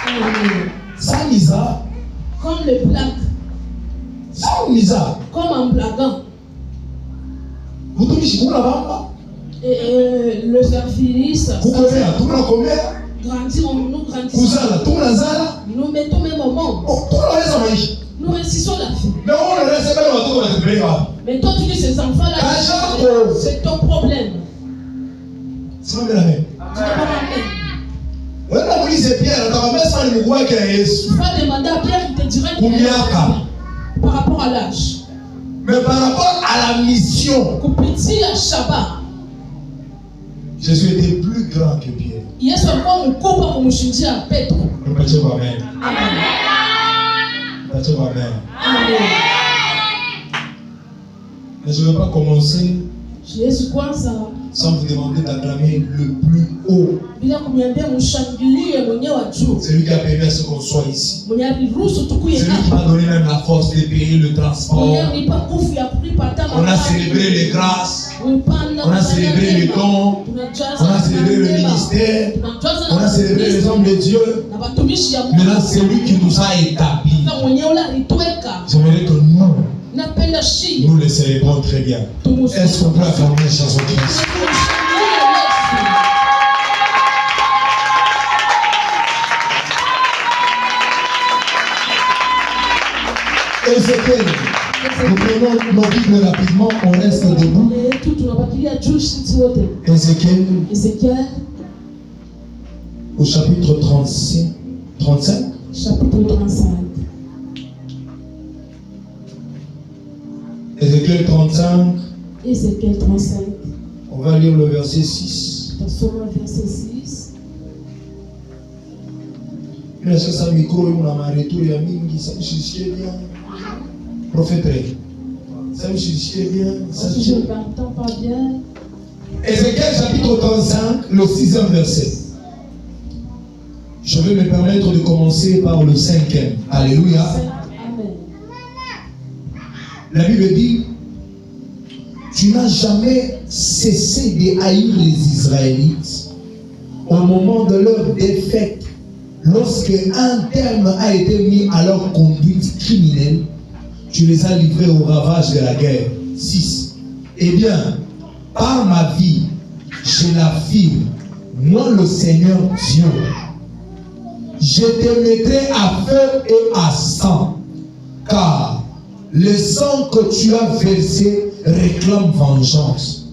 Amen. Sans Lisa. Comme le blague. Sans Lisa. Comme un blaguant. Vous touchez la bamba. Et le service. Vous pouvez à tout le monde. Grandir, nous grandissons. Vous allez tout le monde. Nous mettons même au monde. Tout le reste, nous réussissons la vie. Mais on ne reste pas dans tout le monde. Mais toi, tu dis ces enfants-là, c'est ton problème. C'est pas la même. Tu n'es pas la même. Tu vas demander à Pierre, il te dira par rapport à l'âge. Mais par rapport à la mission, Jésus était plus grand que Pierre. Amen. Amen. Mais je ne vais pas commencer sans vous demander d'acclamer le plus haut. C'est lui qui a permis à ce qu'on soit ici. C'est lui qui m'a donné même la force de payer le transport. On a célébré les grâces. On a célébré les dons. On a célébré le ministère. On a célébré les hommes de Dieu. Maintenant, c'est lui qui nous a établis. J'aimerais que nous le célébrons très bien. Est-ce qu'on peut acclamer la chanson de Christ? Ézéchiel, nous prenons nos Bibles rapidement, on reste debout. Ézéchiel, au chapitre 35. Chapitre 35. Ézéchiel 35. Ézéchiel 35. On va lire le verset 6. Verset 6. Là, ça micro, on a retour à mingi, ça me chichait bien. Prophète, ça me chichait bien. Je ne l'entends pas bien. Ézéchiel chapitre 35, le 6e verset. Je vais me permettre de commencer par le 5e. Alléluia. Amen. La Bible dit, tu n'as jamais cessé de haïr les Israélites au moment de leur défaite. Lorsque un terme a été mis à leur conduite criminelle, tu les as livrés au ravage de la guerre. 6. Eh bien, par ma vie, je l'affirme, moi le Seigneur Dieu, je te mettrai à feu et à sang, car le sang que tu as versé réclame vengeance.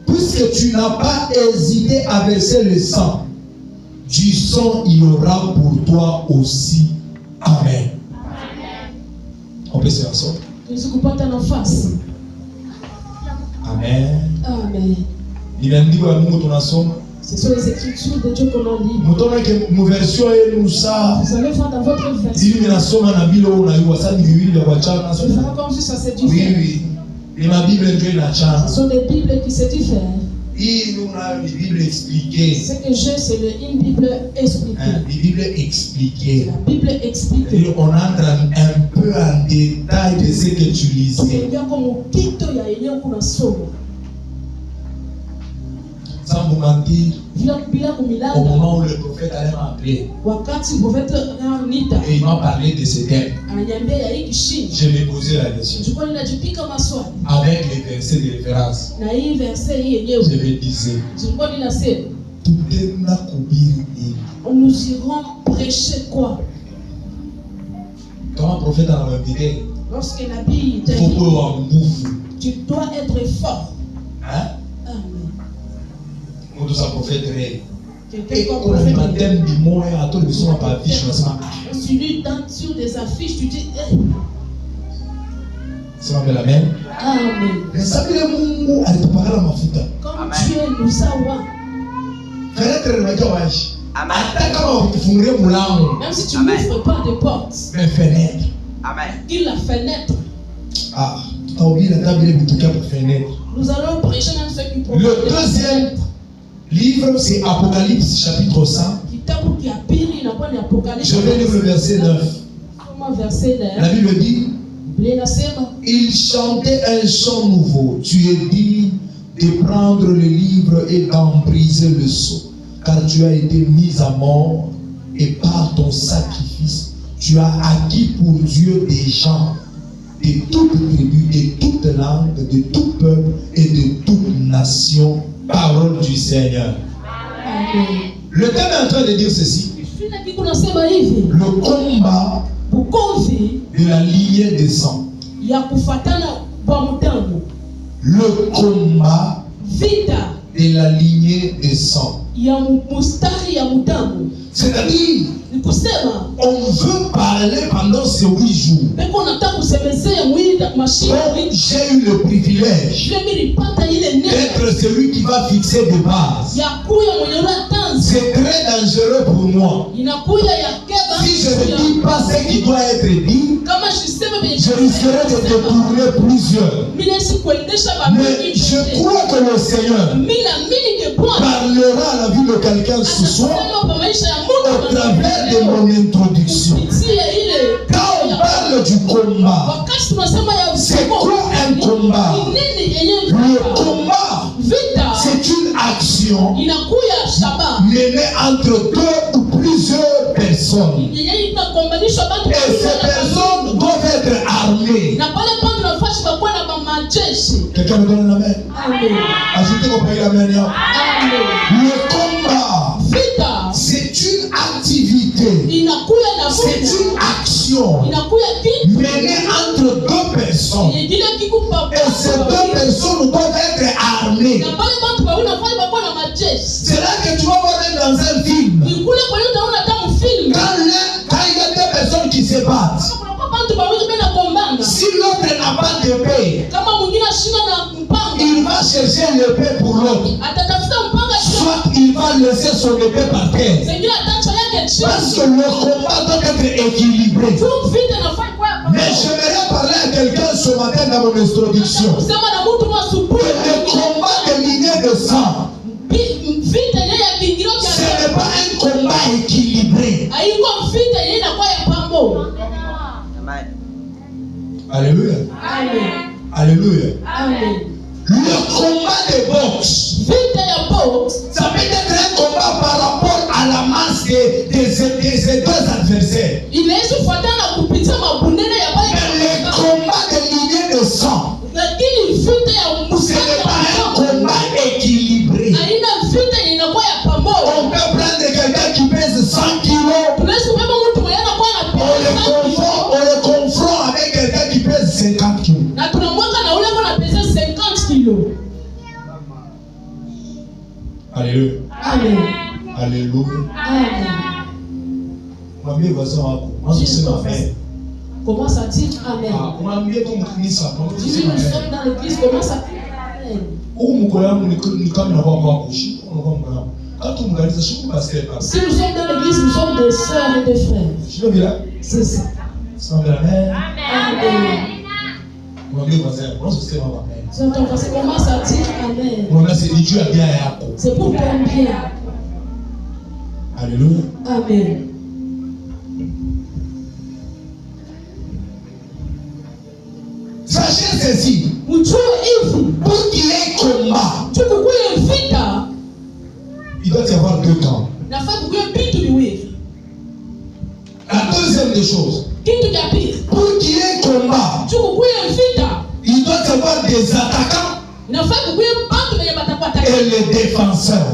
Puisque tu n'as pas hésité à verser le sang, du sang il y aura pour toi aussi. Amen. On peut se rasseoir. Amen. Amen. Ce sont les écritures de Dieu que l'on lit. Vous allez voir dans votre version. Je ferai comme si ça s'est diffère. Oui. Et ma Bible ce sont des Bibles qui se diffèrent. Il nous a une Bible expliquée. Ce que j'ai, c'est une Bible expliquée. Une Bible expliquée. La Bible expliquée. Et on entre un peu en détail de ce que tu lisais. Sans vous mentir, au moment où le prophète allait m'appeler, et il m'a parlé de ce thème, je me posais la question. Avec les versets de référence, je me disais, nous irons prêcher quoi? Quand un prophète a invité, lorsque Nabi te dit, tu dois être fort. Hein? Nous sommes prophètes réels. Et on a un thème du mois à tout le son par affiche. Tu lis sur des affiches, tu dis c'est ma belle amen. Amen. Mais ça veut dire Mungu alitupatia mafuta. Comme Dieu nous a oint. Fenêtre na jawaji. Hata kama ukifungulia mlango. Même si tu n'ouvres pas de porte. Mais fenêtre. Amen. Il la fenêtre. Ah, tu as oublié la table de boutique pour fenêtre. Nous allons prêcher même ceux qui proposent. Le deuxième livre, c'est Apocalypse chapitre 5. Je vais lire le verset 9. La Bible dit, il chantait un chant nouveau. Tu es digne de prendre le livre et d'en briser le sceau, car tu as été mis à mort et par ton sacrifice, tu as acquis pour Dieu des gens de toute tribu, de toute langue, de tout peuple et de toute nation. Parole du Seigneur. Amen. Le thème est en train de dire ceci. Le combat de la lignée des sangs. Le combat de la lignée des sangs. C'est-à-dire, on veut parler pendant ces 8 jours. Donc, j'ai eu le privilège d'être celui qui va fixer des bases. C'est très dangereux pour moi. Si je ne dis pas ce qui doit être dit, je risquerai de détourner plusieurs. Mais je crois que le Seigneur parlera à la vie de quelqu'un ce soir au travers de mon introduction. Quand on parle du combat, c'est quoi un combat? Le combat, c'est une action menée entre 2 ou plusieurs personnes. Et ces personnes doivent être armées. Quelqu'un me donne la main? Ajoutez qu'on paye la main. Le combat, c'est une activité, c'est une action menée entre 2 personnes. Et ces 2 personnes doivent être armées. C'est là que tu vas voir dans un film. Quand il y a 2 personnes qui se battent, si l'autre n'a pas d'épée, il va chercher l'épée pour l'autre. Soit il va laisser son épée par terre. Parce que le combat doit être équilibré. Mais j'aimerais parler à quelqu'un ce matin dans mon introduction. Le combat de lignée de sang, ce n'est pas un combat équilibré. Alléluia. Alléluia. Le combat de boxe, ça peut être un combat par rapport à la masse des 2 adversaires. Mais le combat de lignée de sang, ce n'est pas un combat équilibré. On peut prendre quelqu'un qui pèse 100 kilos, on le confronte avec quelqu'un qui pèse 50 kilos. Alléluia. Amen. Alléluia. Amen. Commence à dire Amen. Si nous sommes dans l'église, commence à dire Amen. Si nous sommes dans l'église, nous sommes des sœurs et des frères. C'est ça. Amen. Amen. Si ton voisin commence à dire Amen, c'est pour ton bien. Alléluia. Amen. Sachez ceci. Pour qu'il y ait combat, il doit y avoir 2 camps. La deuxième des choses, pour qu'il y ait combat, il doit y avoir des attaquants et les défenseurs.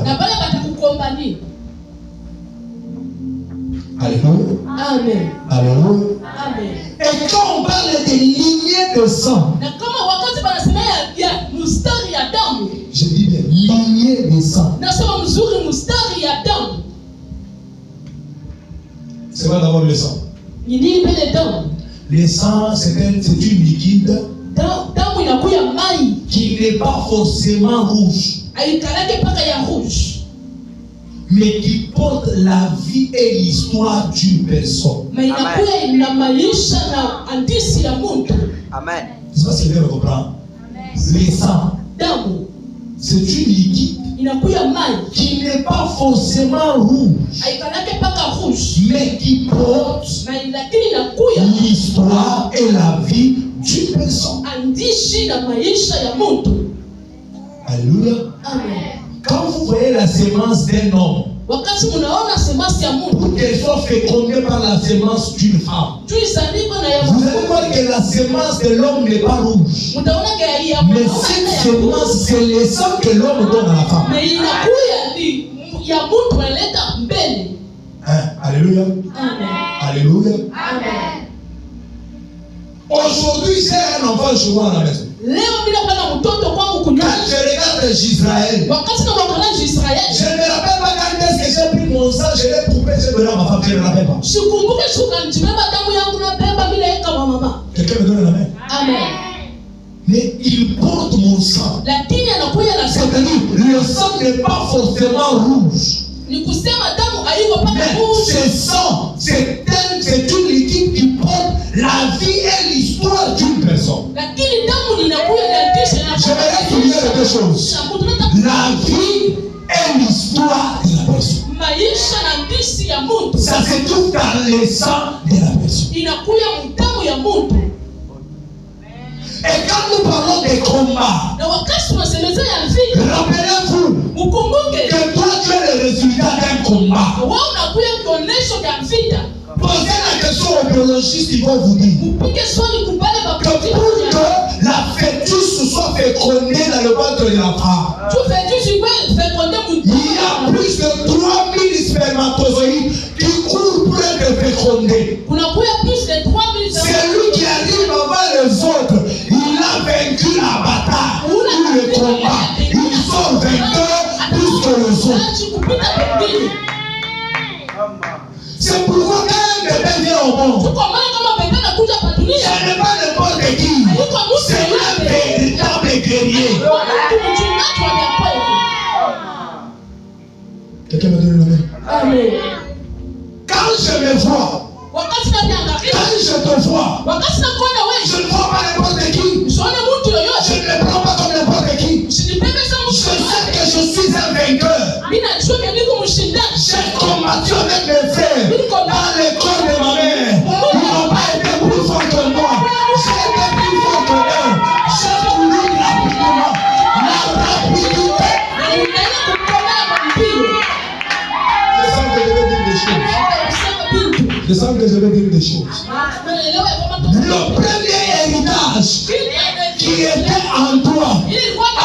Alléluia. Amen. Alléluia. Amen. Et quand on parle de lignées de sang, je dis bien lignées de sang. C'est pas d'abord le sang. Le sang, c'est une liquide qui n'est pas forcément rouge, mais qui porte la vie et l'histoire d'une personne. Amen. C'est pas ce que vous comprenez. Le sang, c'est une liquide qui n'est pas forcément rouge, mais qui porte l'histoire et la vie d'une personne. Alléluia. Amen. Quand vous voyez la sémence d'un homme, wakati mnaona semence ya Mungu, pour qu'elle soit fécondée par la semence d'une femme. Vous allez voir que la semence de l'homme n'est pas rouge. Mais cette semence, c'est le sang que l'homme donne à la femme. Hein? Alléluia. Amen. Alléluia. Amen. Aujourd'hui, j'ai un enfant chez moi à la maison. Quand je regarde Israël, je ne me rappelle pas quand est-ce que j'ai pris mon sang, je l'ai coupé, j'ai donné à ma femme, je ne me rappelle pas. Quelqu'un me donne la main. Amen. Mais il porte mon sang. C'est-à-dire, le sang n'est pas forcément rouge. Mais ce sang, c'est une liquide qui porte la vie et l'histoire d'une personne. J'aimerais souligner les deux choses. La vie et l'histoire de la personne. Ça se trouve dans le sang de la personne. Et quand nous parlons des combats, rappelez-vous que toi tu es le résultat d'un combat. Posez la question aux biologistes, ils vont vous dire que pour que la fœtus soit fécondée dans le ventre de la femme, il y a plus de 3000 spermatozoïdes qui courent pour être fécondés. Celui qui arrive avant les autres, il a vaincu la bataille ou le combat. Ils sont vainqueurs plus que les autres. C'est pourquoi quand un bébé vient au monde, ce n'est pas n'importe qui. C'est un véritable guerrier. Quelqu'un me donne la main. Amen. Quand je me vois, quand je te vois, je ne vois pas n'importe qui. Je ne me prends pas comme n'importe qui. Je sais que je suis un vainqueur. J'ai combattu avec mes frères dans le corps de ma mère. Ils n'ont pas été plus forts que moi. J'ai été plus fort que eux. J'ai couru rapidement. La rapidité. Je sens que je vais dire des choses. Le premier héritage qui était en toi,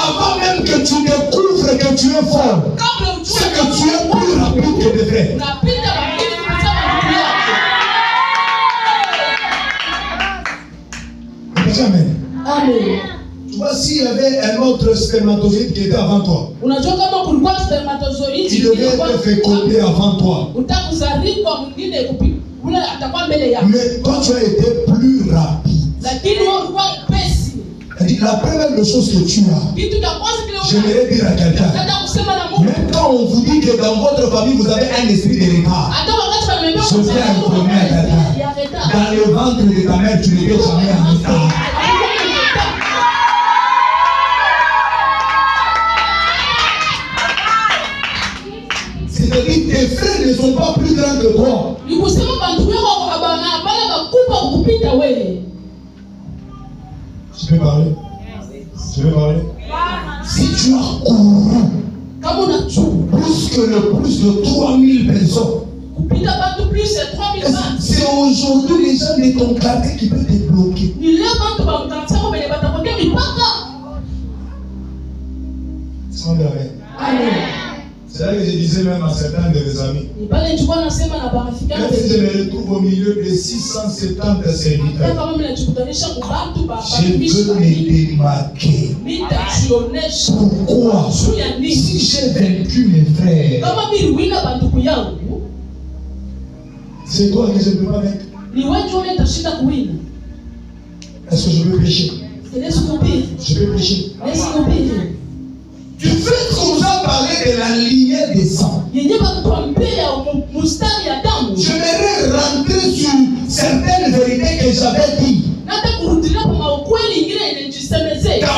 avant même que tu découvres que tu es fort, c'est que tu es plus rapide que tes frères. Amen. Amen. Tu vois, s'il y avait un autre spermatozoïde qui était avant toi, il devait être fécondé avant toi. Mais toi, tu as été plus rapide. La première des choses que tu as, j'aimerais dire à quelqu'un, même quand on vous dit que dans votre famille vous avez un esprit de retard, je vais informer à quelqu'un, dans le ventre de ta mère, tu n'étais jamais en retard. C'est-à-dire tes frères ne sont pas plus grands que toi. Je peux parler? Je peux parler? Si tu as couru plus de 3000 personnes, c'est aujourd'hui les gens de ton quartier qui peuvent te bloquer. Amen. C'est là que je disais même à certains de mes amis, même si je me retrouve au milieu de 670 serviteurs, je veux me démarquer. Pourquoi? Si j'ai vaincu mes frères, c'est toi que je ne peux pas vaincre. Est-ce que je peux prêcher? Je peux prêcher. Tu fais comme ça parler de la lignée des sangs. J'aimerais rentrer sur certaines vérités que j'avais dites dans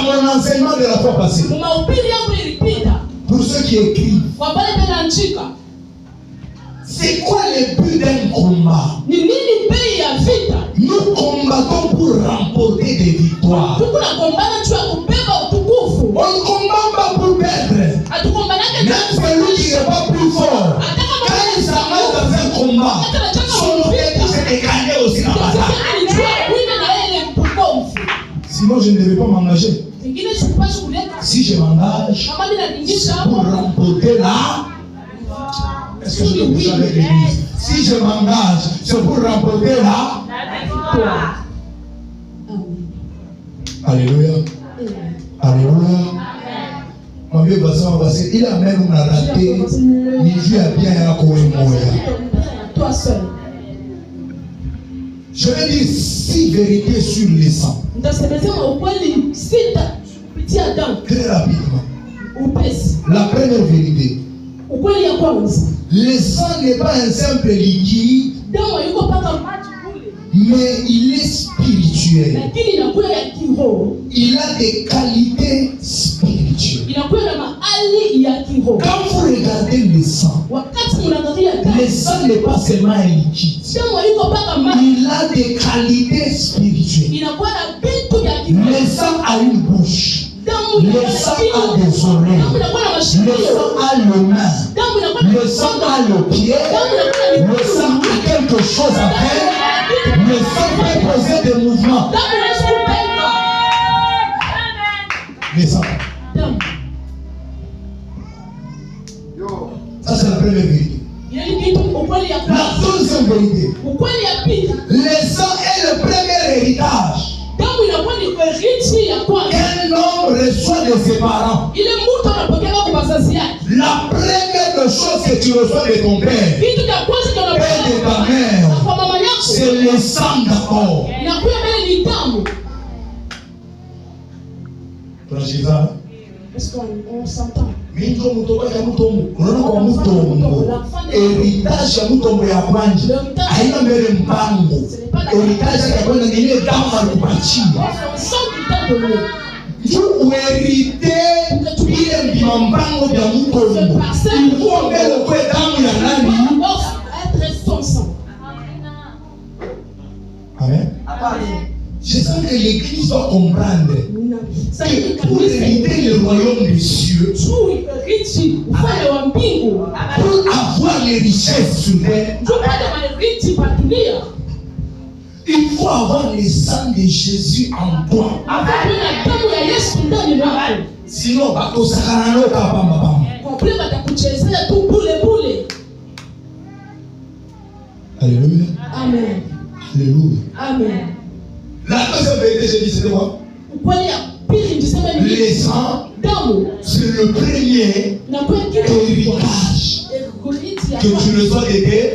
mon enseignement de la fois passée. Pour ceux qui écrivent, c'est quoi le but d'un combat? Nous combattons pour remporter des victoires. On ne combat pas pour perdre. Même celui qui n'est pas plus fort, Sinon, je ne devais pas m'engager. Si je m'engage pour remporter là, est-ce que je peux bouger avec l'église? Si je m'engage, c'est pour remporter là. Alléluia. Alléluia. Mon vieux voisin, il a même raté. Il joue à bien à toi seul. Je vais dire 6 vérités sur les sangs. Très rapidement. La première vérité. Le sang n'est pas un simple liquide, mais il est spirituel. Il a des qualités spirituelles. Quand vous regardez le sang n'est pas seulement un liquide. Il a des qualités spirituelles. Le sang a une bouche. Le sang a des oreilles. Le sang a le main. Le sang a le pied. Le sang a quelque chose à faire. Le sang peut poser des mouvements. Le sang. Ça, c'est la première vérité. La deuxième vérité. Le sang est le premier héritage qu'un homme reçoit de ses parents. La première chose que tu reçois de ton père et de ta mère, c'est le sang d'abord. Est-ce qu'on s'entend? Héritage ya mutombo ya kwanje haina mbele mpango. Héritage ya kwenda ni ile damu alikupatia. Ndio uherite ile mpango ya mutombo. Ilikuwa mbele kwa damu ya nani? Amen. Je sens que l'église doit comprendre que pour hériter le royaume des cieux, pour avoir les richesses sur terre, il faut avoir le sang de Jésus en toi. Sinon, Alléluia. Amen. Alléluia. Amen. La deuxième vérité, j'ai dit, c'est quoi? Les sangs, c'est le premier héritage que tu reçois d'aider.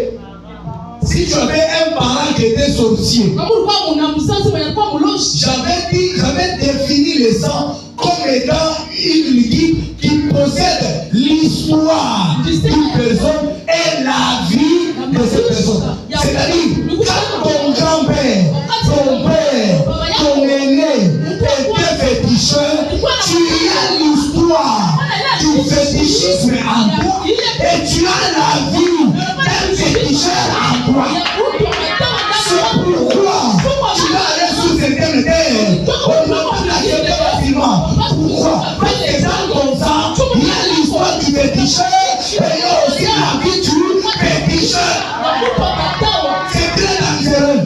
Si tu avais un parent qui était sorcier, j'avais défini les sangs comme étant une liquide qui possède l'histoire d'une personne et la vie de cette personne. C'est-à-dire, quand ton grand-père, ton père, ton aîné était féticheur, tu as l'histoire du fétichisme en toi et tu as la vie d'un féticheur en toi. C'est pourquoi tu vas aller sur cette terre. On ne peut pas l'accepter facilement. Pourquoi? Parce que dans ton sang, il y a l'histoire du féticheur et il y a aussi la vie du féticheur. C'est très dangereux.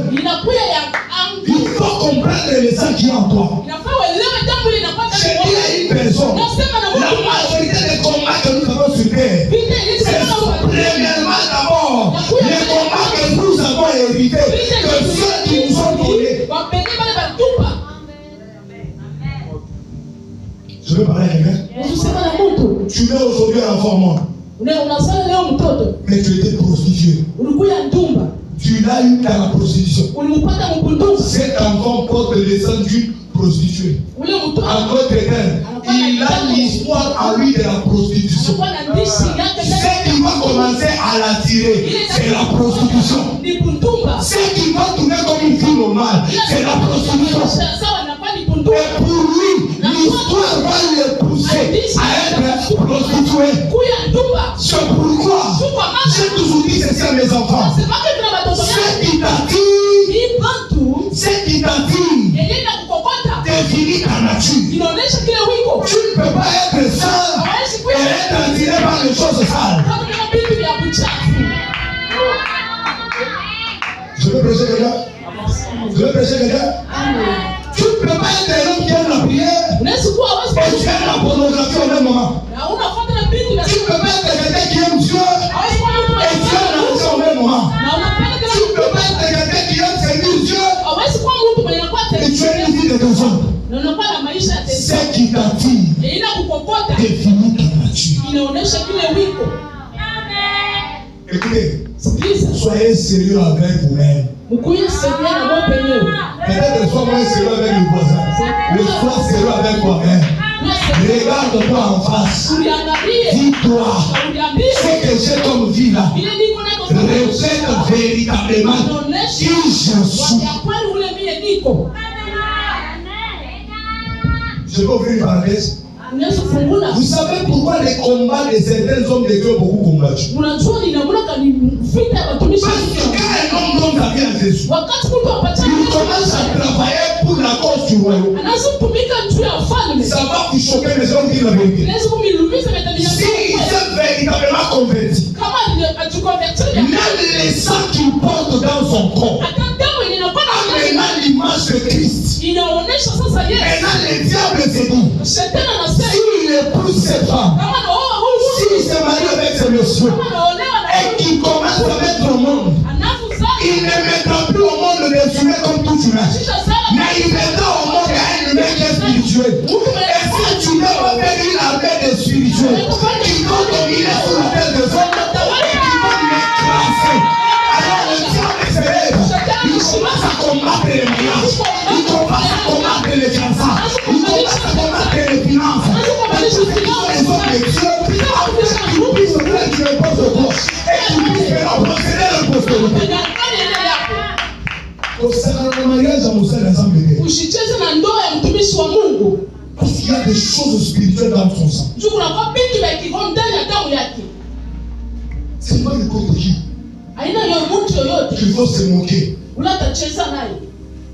Il faut comprendre le sang qui est en toi. Je dis à une personne, la majorité des combats que nous avons sur terre, c'est premièrement d'abord les combats que nous avons hérités, que ceux qui nous ont donnés. Je veux parler à quelqu'un. Tu mets aujourd'hui un enfant, mais tu étais prostitué. Tu l'as eu dans la prostitution. Cet enfant porte le sang d'une prostituée. En d'autres termes, il a l'histoire à lui de la prostitution. Ce qui va commencer à l'attirer, c'est la prostitution. Ce qui va tourner comme une fille normale, c'est la prostitution. Et pour lui, l'histoire va le pousser à être prostitué. C'est pourquoi j'ai toujours dit ceci à mes enfants. Ce qui t'attire, définit ta nature. Tu ne peux pas être sale et être attiré par les choses sales. Je veux prêcher quelqu'un? Tu ne peux pas être un homme qui pornographie au même moment. Na unafuata na vitu vya Tu peux pas être quelqu'un qui aime Dieu et Dieu dans au même moment. na unapenda Tu kila peux pas être quelqu'un qui aime servir Dieu hawezi kuwa mtu mwenye anakuwa et tu as une vie de désordre. na unakuwa na maisha ya tesa. Ce qui t'attire Ina kukokota définit ta nature. inaonesha kile wiko. Écoutez, Sikiliza. soyez sérieux avec vous-même. Mkuye sema na wewe penyewe. Peut-être sois moins sérieux avec le voisin. Mais sois sérieux avec toi-même. Regarde-toi en face. Uliangalie. Dis-toi, Uliambie. ce que j'ai comme vie là, Ile niko nako reflète véritablement qui je suis. ya kweli ule mie niko. Je peux ouvrir une parenthèse. Unaweza kufungula. Vous savez pourquoi les combats de certains hommes de Dieu ont beaucoup combattu? Unajua ninamulaka ni vita ya watumishi. Parce que quand un homme donne sa vie à Jésus, Wakati mtu apata il commence à travailler pour la cause du royaume. anaanza kutumika juu ya ufalme. Ça va vous choquer, mais je vais vous dire la vérité. Inaweza kumilumiza metabia. Si il s'est véritablement converti, Kama atukonvertir même les sangs qu'il porte dans son corps, hata damu inakuwa na amenant l'image de Christ, inaonesha sasa Yesu. maintenant le diable se dit, Shetani anasema s'il épouse cette femme, kama naoa huyu s'il se marie avec ce monsieur, kama naolewa na et qu'il commence à mettre au monde, anafuzaa il ne mettra plus au monde des humains comme tout humain, kisha sana mais il mettra au monde un humain qui est spirituel. Et si tu ne vas faire une armée de spirituels, qui vont dominer sur la tête des hommes, et qui vont l'écraser. Alors le diable se lève, il commence à combattre les mariages, il commence à combattre les fiançailles, il commence à combattre les finances. Parce que ce sont les hommes de Dieu, afin qu'ils puissent faire du n'importe quoi, et qu'ils puissent faire procéder leur prospérité. Kusakana na mariage ya Musa na Zambe. usicheze na ndoa ya mtumishi wa Mungu. Parce qu'il y a des choses spirituelles dans son sang. Juu kuna kwa vitu vya kiroho ndani ya damu yake. C'est pas n'importe qui Haina yo mtu yoyote qu'il faut se moquer. ula atacheza naye.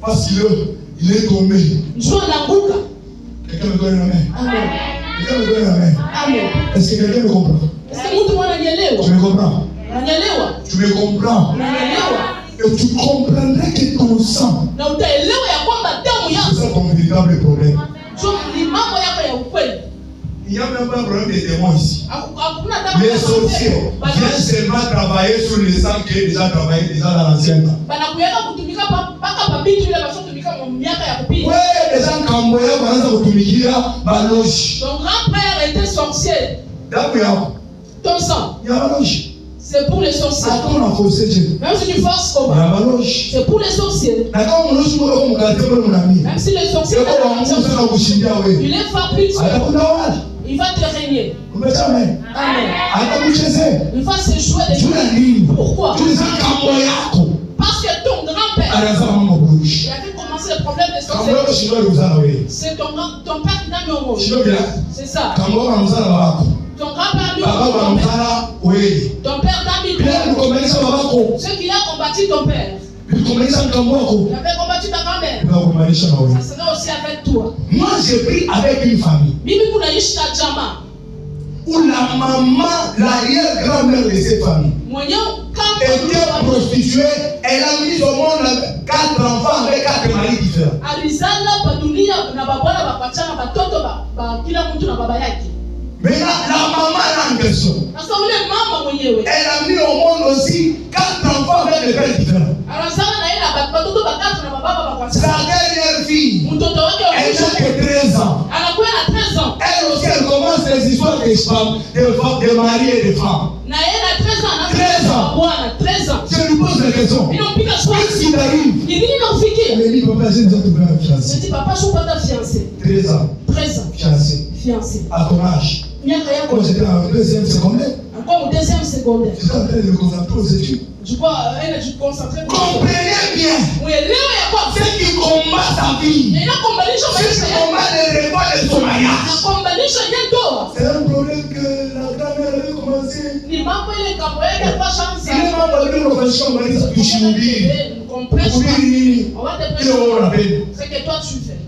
Parce qu'il est tombé. Njoo anaanguka. Quelqu'un me donne la main. Amen. Quelqu'un me donne la main. Amen. Est-ce que quelqu'un me comprend? Sasa mtu ananielewa. Tu me comprends? Unanielewa? Tu me comprends? Unanielewa? Et tu comprendrais que ton sang, Na utaelewa ya kwamba damu c'est yako ça ton véritable problème. ndio ni mambo yako ya ukweli. Il n'y a même pas un problème de démons ici. Hakuna damu. Les sorciers viennent seulement travailler sur le sang qui est déjà travaillé déjà dans l'ancien temps. Banakuweka kutumika mpaka pabitu ile bashotumika miaka ya kupita. Ouais, les gens camboyés wanaanza kutumikia baloji. Ton grand-père était sorcier. Damu yako. Ton sang, Il y a baloji. c'est pour les sorciers. Attends, on a forcé Dieu. Même si tu forces Il y comment? a baloji. C'est pour les sorciers. D'accord, on nous voit comme mkate kwa mnami. Même si les sorciers, Sio kwa Mungu sana kushindia wewe. il est pas plus. Atakutawala. Il va te régner. Umesema? Amen. Atakuchezea. Il va se jouer des Juu ya nini? Pourquoi? Juu ya kambo yako. Parce que ton grand-père, Anaanza mambo burushi. il avait commencé le problème des Kambo sorciers. yako shingo uzana wewe. C'est ton père qui t'a mis au monde. Shingo bila. C'est ça. Kambo yako anamzana babako. Ton grand-père a mis Baba au monde. anamzana wewe. Ton père t'a mis au Bila monde. kukomalisha babako. Ceux qui ont combattu ton père, Kukomalisha kambo yako. il avait combattu ta grand-mère. Bila kukomalisha na wewe. Ça serait aussi avec toi. Moi j'ai pris avec une famille Mimi kunaishi na jamaa. où la maman, l'arrière-grand-mère de cette famille Mwenyewe kama était prostituée. Elle a mis au monde 4 enfants avec 4 maris différents. alizala pa dunia na babwana bapachana batoto ba kila mtu na baba yake. Mais la maman là en question, Sasa ule mama mwenyewe elle a mis au monde aussi 4 enfants avec des pères différents. anazala na yeye na batoto batatu na baba bapachana. Sa dernière fille, Mtoto wake wa elle mwisho n'a que 13 ans. anakuwa na 13 ans. Elle aussi, elle commence les histoires des femmes, de maris et de femmes. Na yeye na 13 ans 13 ans. bwana 13 ans. Je lui pose la question. Inampiga swali. Qu'est-ce qui t'arrive? Ni nini nakufikia? Elle me dit, papa, j'ai déjà trouvé un Je fiancé. dis papa, je suis pas ta fiancée. 13 ans, 13 ans. fiancé. Fiancée. À ton âge. Miaka yako Quand j'étais en deuxième secondaire, encore au deuxième secondaire. j'étais en train de me concentrer aux études. Je crois elle je concentrer. Comprenez bien, Uelewe ya kwa ce qui combat ta vie, inakombanisha ce maisha qui yako. combat les révoltes de ton mariage. Nakombanisha ndoa. C'est un problème que la grand-mère avait commencé. Ni mambo ile kambo yake kwa chance. Il est membre de l'organisation Marisa Kushimubiri. Compresse. Kubiri, On va te il est au rappel. c'est que toi tu fais.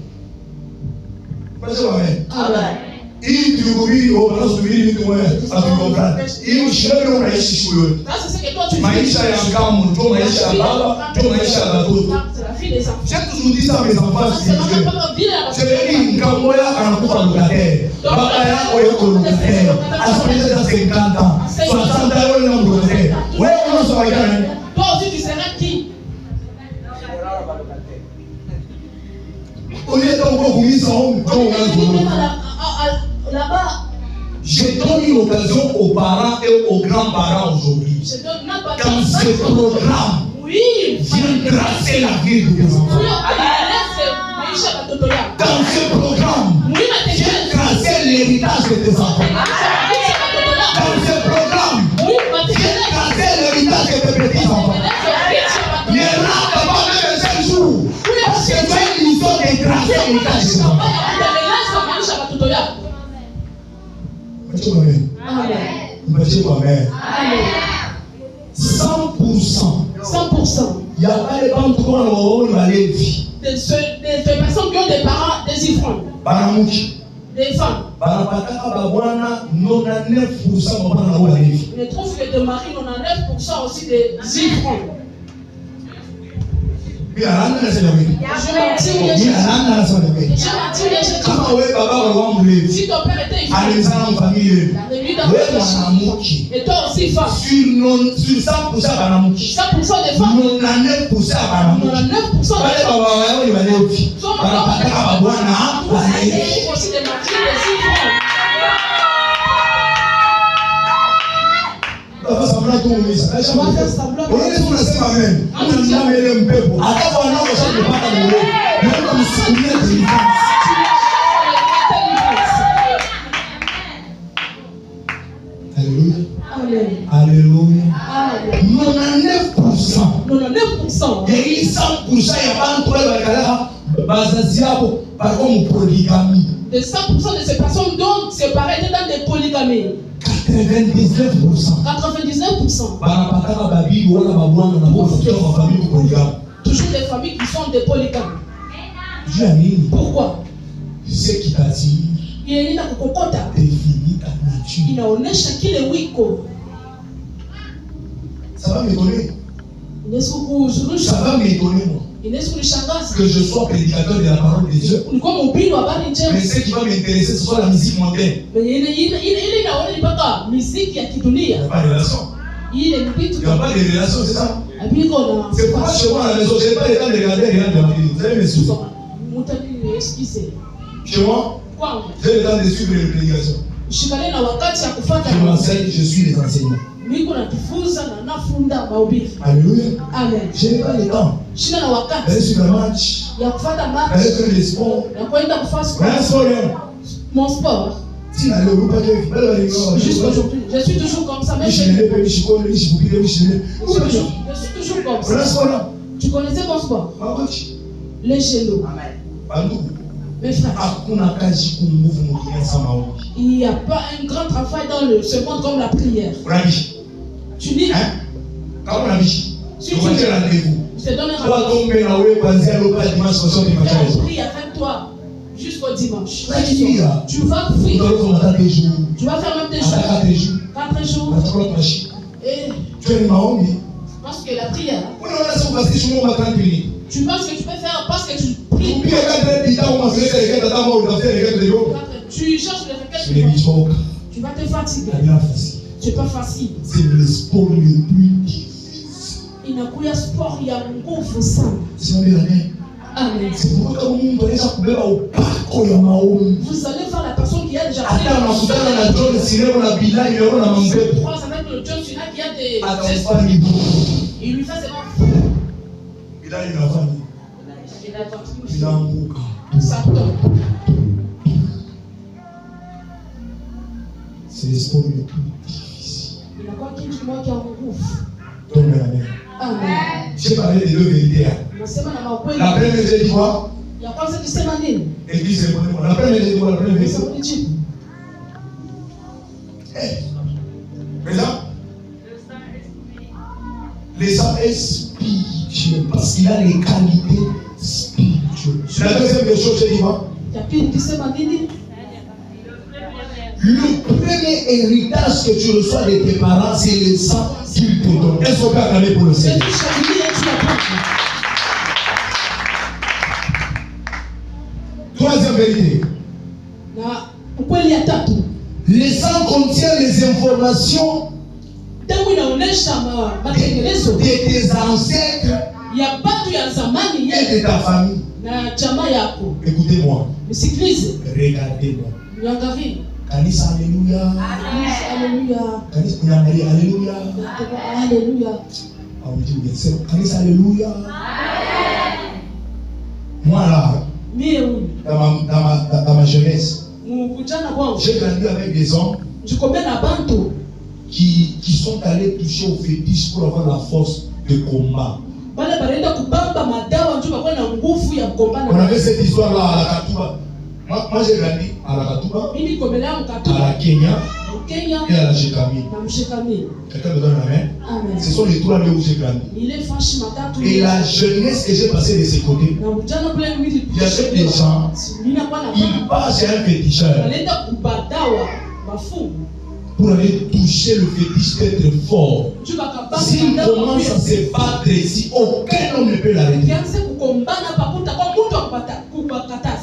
Parce que ouais. Amen. Hii tulihubiri au wanasubiri vitu wewe hatukombrani. Hii ushirika unaishi shule. Ça c'est ce que que toi tu vis. Maïcha et encore mon tour, Maïcha baba, tu Maïcha batoto. C'est la vie des enfants. J'ai toujours dit ça à mes enfants. C'est vraiment pas la vie de la Je vais dire, Nkamoya a un coup à locataire. Babaya a un coup locataire. À 50 ans. 60 ans, on est un locataire. Ouais, on se regarde. Toi aussi, tu seras qui? Au lieu d'avoir mis ça, on là-bas. Je donne une occasion aux parents et aux grands-parents aujourd'hui. Quand ce programme vient tracer la vie de tes enfants. Dans ce programme vient tracer l'héritage de tes enfants. Dans ce programme vient tracer l'héritage de tes petits-enfants. Ne rentre pas même un seul jour. Parce que tu as une mission de tracer l'héritage de tes enfants. Amen. 100%. Il n'y a pas de bandes pour le Lévi. Des personnes qui ont des parents désivrants. Des femmes. Je trouve que de Marie, 99% aussi des ivrons. Je mentis, si ton père était ivrogne, et toi aussi femme, sur 100% des femmes, 99% sont aussi des maris, des ivrons. On va faire semblant. On Alléluia. 99%. Et 100% de 100% de ces personnes donc séparées étaient dans des polygamies. 99%. Toujours des familles qui sont des polygames. Pourquoi? Ce qui t'attire définit ta nature. Ça va m'étonner. Ça va m'étonner moi. Que je sois prédicateur de la parole de Dieu. Mais ce qui va m'intéresser, ce soit la musique mondaine. Il n'y a pas de relation. Il n'y a pas de relation, c'est ça. C'est pourquoi chez moi à la maison, je n'ai pas le temps de regarder rien de la vie. Vous allez m'excuser. Chez moi, j'ai le temps de suivre les prédications. Je m'enseigne, je suis les enseignants. Alléluia. Amen. Je n'ai pas le temps. D'aller sur le match. D'aller faire les sports. Mon sport. Juste aujourd'hui. Je suis toujours comme ça. Je suis toujours comme ça. Tu connaissais mon sport? Les genoux. Mes frères. Il n'y a pas un grand travail dans ce monde comme la prière. Tu dis, si tu te donnes un rendez-vous, prie avec toi jusqu'au dimanche. Tu vas prier. Tu vas faire même des jours. 4 jours. Et tu penses que la prière, tu penses que tu peux faire parce que tu pries. Tu cherches le requête. Tu vas te fatiguer. C'est pas facile. C'est le sport le plus difficile. Il n'y a pas de sport, il y a un gros sang. Amen. C'est pourquoi vous allez voir la personne qui a déjà pris. Il lui fait seulement. Il a une famille. Il a un bouc. C'est le sport le plus difficile. Il n'y a pas qui dit moi qui a un gouffre. Amen. J'ai parlé des deux vérités. La première vérité dit quoi? Église, la première vérité dit quoi? La première vérité. Présent? Les sang est spirituel parce qu'il a les qualités spirituelles. La deuxième des choses, j'ai dit quoi? Le premier premier héritage que tu reçois de tes parents, c'est le sang qu'ils te donnent. Est-ce qu'on peut acclamer pour le Seigneur? Troisième vérité. Le sang contient les informations de tes ancêtres et de ta famille. Écoutez-moi. Regardez-moi. Kanisa, alléluia. Alléluia. Kanisa, alléluia. Alléluia. Kanisa, alléluia. Moi là, dans ma jeunesse, j'ai grandi avec des hommes qui sont allés toucher au fétiche pour avoir la force de combat. On avait cette histoire-là à la Katouba. Moi j'ai grandi à la Katouba, à la Kenya et à la Shekami. Quelqu'un me donne la main? Ce sont les trois lieux où j'ai grandi. Et la jeunesse que j'ai passée de ces côtés, il y avait des gens, ils passent à un féticheur pour aller toucher le fétiche d'être fort. S'il commence à se battre ici, aucun homme ne peut l'arrêter.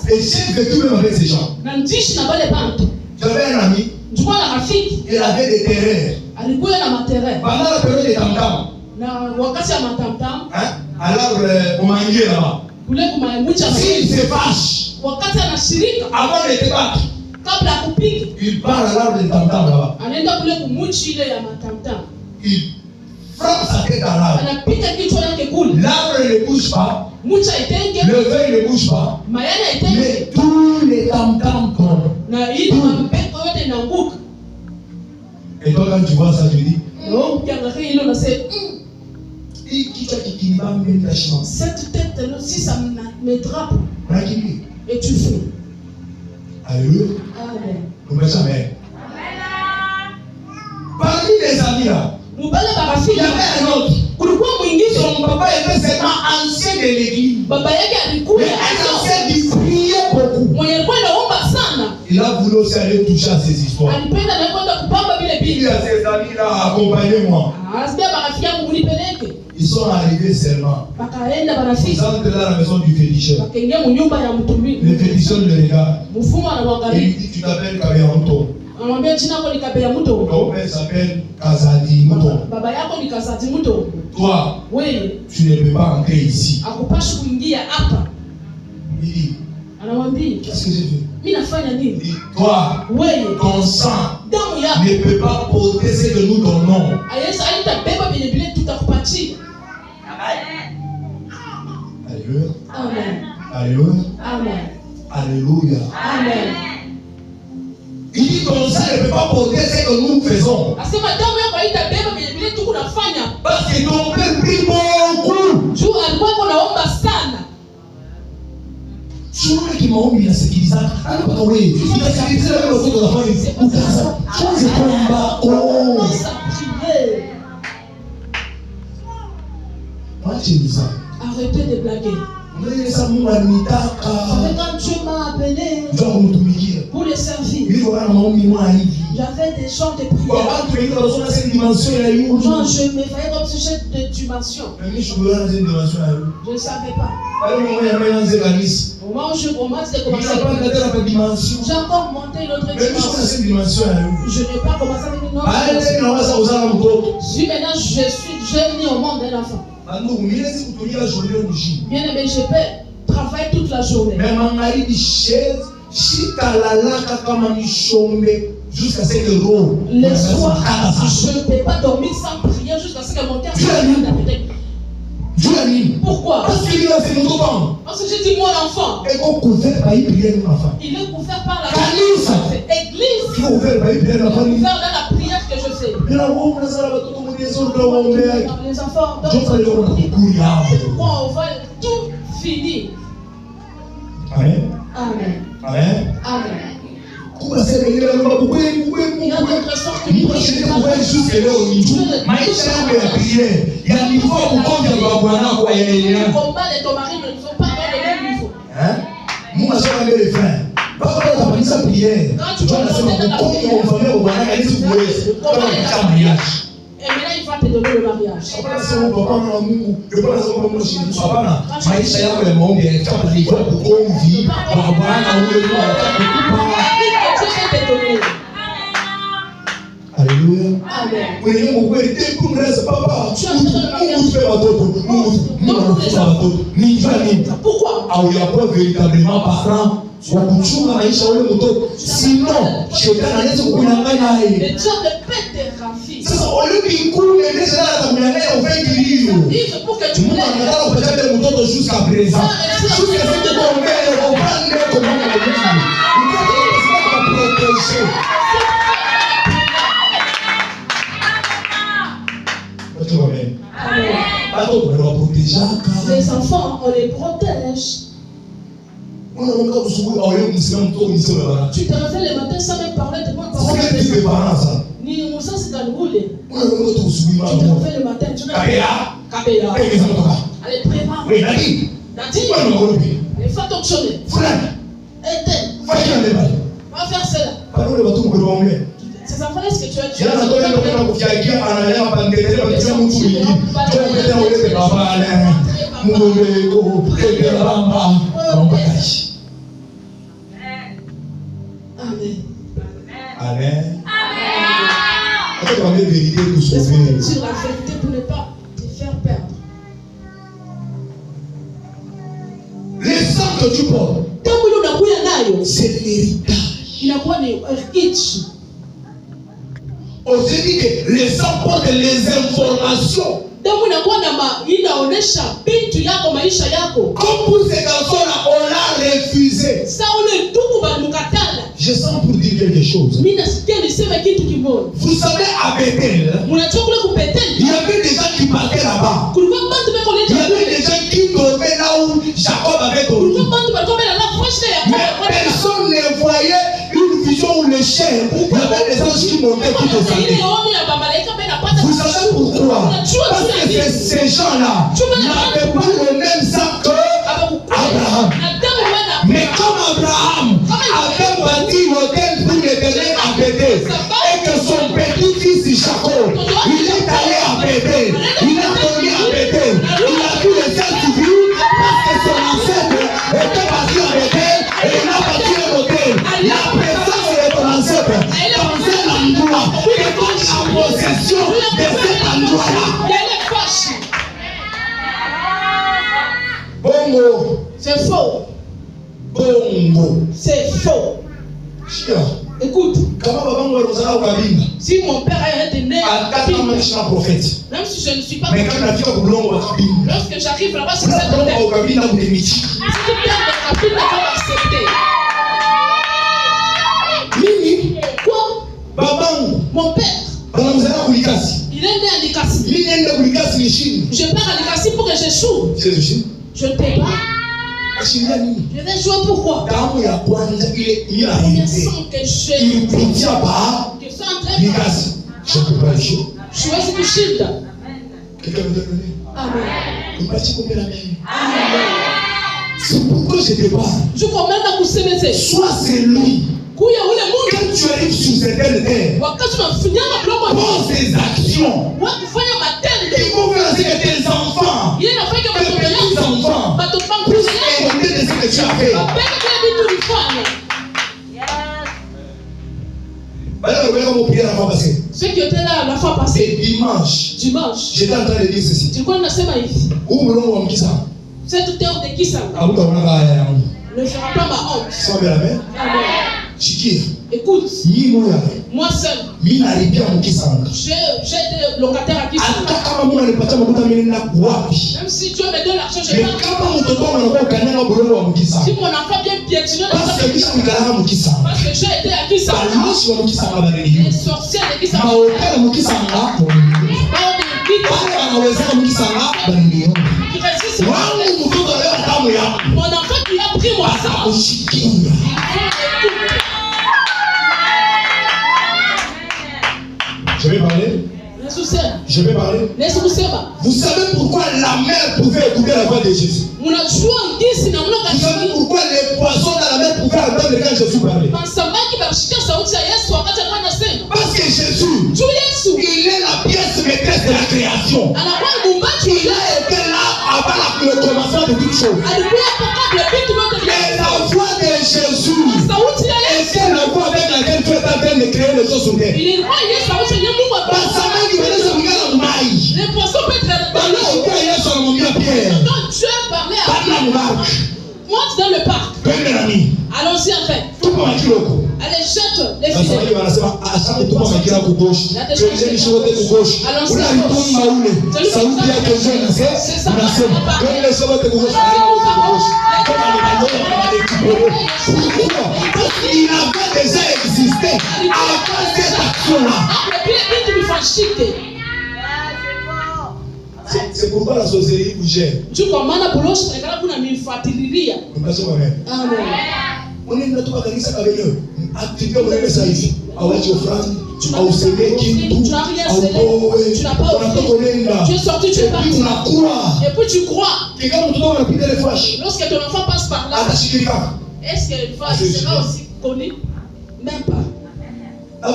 Et j'ai vécu même avec ces gens. J'avais un ami, il avait des terreurs. Pendant la période des tam-tam, alors on m'a enlevé là-bas. S'il se fâche, avant de te battre, il part à l'arbre de tam-tam là-bas. Il frappe sa tête à l'arbre. L'arbre ne bouge pas. Le feuille ne bouge pas. Mais tous les tam-tams tombent. Et toi, quand tu vois ça, tu dis cette tête, si ça me drape, et tu fais. Alléluia. Amen. Parmi les amis là, il y avait un autre. Son papa était seulement ancien de l'église. Mais un ancien qui priait beaucoup. Il a voulu aussi aller toucher à ces histoires. Il a ses amis là, accompagnez-moi. Ils sont arrivés seulement. Ils entrent là à la maison du féticheur. Le féticheur le regarde. Et il dit, tu t'appelles Kabeyanto. Ton père s'appelle Kazadi Mouton. Toi, tu ne peux pas entrer ici. Il dit, qu'est-ce que j'ai fait? Il dit, toi, ton sang ne peut pas porter ce que nous donnons. Alléluia. Amen. Alléluia. Amen. Alléluia. Amen. Il dit, ton sang ne peut pas porter ce que nous faisons. Parce que ton père prie beaucoup. Sio ki maombi inasikiliza. Anapaka wewe. Inasikiliza wewe uko unafanya. Ukaanza. Tuanze kuomba. Arrêtez de blaguer. Quand Dieu m'a appelé pour les servir, j'avais des chants de prière. Moi, je me voyais comme ce chef de dimension. Je ne savais pas. Au moment où je commence à commencer, j'ai encore monté une autre dimension. Je n'ai pas commencé avec une autre dimension. Si maintenant je suis né au monde d'un enfant. Bien aimé, je peux travailler toute la journée. Mais jusqu'à ce que l'eau. Les soirs, je ne peux pas dormir sans prier jusqu'à ce que mon cœur soit pénétré. Pourquoi? Parce que j'ai dit mon enfant. Il est couvert par la église. Il est couvert dans la prière que je fais. Les enfants, on va tout finir. Amen. Amen. Amen. Amen. Il y a d'autres sortes de combat de ton mari ne sont pas dans le même niveau. Moi, j'ai les frères. Quand tu vas et maintenant il va te donner le mariage. Alléluia. Amen. Pourquoi? Véritablement parlant. Sinon, les gens ne pètent tes rafis. Vivre pour que tu plaies. Jusqu'à présent. Les enfants, on les protège. Tu te réveilles le matin sans même parler de moi. Ni Moussa c'est dans le roule. Tu te réveilles le matin, tu réveilles. Kabéa. Allez, prépare. Dati. Les femmes t'onctionner. Éteins. Va faire cela. Ces enfants, est-ce que tu as tué? Amen. Amen. Laisse-moi te dire la vérité pour ne pas te faire perdre. Les sangs que tu portes, c'est l'héritage. On se dit que les sangs portent les informations. Comme pour ces garçons-là, on l'a refusé. Je sens pour dire quelque chose. Vous savez, à Bethel, il y avait des gens qui partaient là-bas. Il y avait des gens qui dormaient là où Jacob avait dormi. Mais personne ne voyait une vision où les chaînes, il y avait des anges qui montaient qui descendaient. Vous savez pourquoi? Parce que ces gens-là n'avaient pas le même sang qu'Abraham. Mais comme Abraham avait bâti l'autel pour l'éternel à Bethel, et que son petit-fils Jacob, il est allé à Bethel, il a dormi à Bethel, il a vu les ciels civils parce que son ancêtre était bâti à Bethel et il a bâti un hôtel. La présence de ton ancêtre dans un endroit et donc la possession de cet endroit-là. Bongo. C'est faux. Bongo. C'est faux. Chia. Écoute. Si mon père a été né à Kabine, même si je ne suis pas lorsque j'arrive là-bas, c'est ça que si le père de Kabine n'a pas accepté. Quoi? Mon père. Il est né à Likasi. Je pars à Likasi pour que j'échoue. Je ne peux pas. Je vais jouer pourquoi? Combien de sang que j'ai? Je suis en train de je ne peux pas échouer. jouer sur le shield. Quelqu'un me donne. Amen. Amen. C'est pourquoi je te parle. Je commande à vous s'aimer. Sois celui. Quand tu arrives sur cette terre, pose des actions. Il faut faire ce que tes enfants, tes petits-enfants, puissent écouter de ce que tu as fait. Ceux qui étaient là la fois passée. Et dimanche, j'étais en train de dire ceci. Cette terre de qui ça ne fera pas ma honte. Amen. Écoute, moi seul, j'ai été locataire à Kisanga. Même si Dieu me donne l'argent, je vais pas. Si mon enfant vient piétiner, parce que j'ai été à Kisanga. Les sorcières de Kisanga. Mon enfant qui a pris mon sang. Je vais parler. Je Je vais parler. Vous savez pourquoi la mer pouvait écouter la voix de Jésus? Vous savez pourquoi les poissons dans la mer pouvaient entendre quand Jésus parlait? Parce que Jésus, il est la pièce maîtresse de la création. Il a été là avant le commencement de toutes choses. Et la voix de Jésus était la voix avec laquelle Dieu est en train de créer les choses sur terre. Les poissons peuvent être monte dans le parc. Allons-y en fait. Allez, jette les filets. Il avait déjà existé avant cette action-là. C'est pourquoi la sorcellerie vous gère. Amen. On est notre organisme avec eux. Activez mon message. Avec vos frères, tu n'as pas offert. Tu es sorti, tu es parti. Et puis tu crois. Lorsque ton enfant passe par là, est-ce qu'il sera aussi connu? Même pas. Je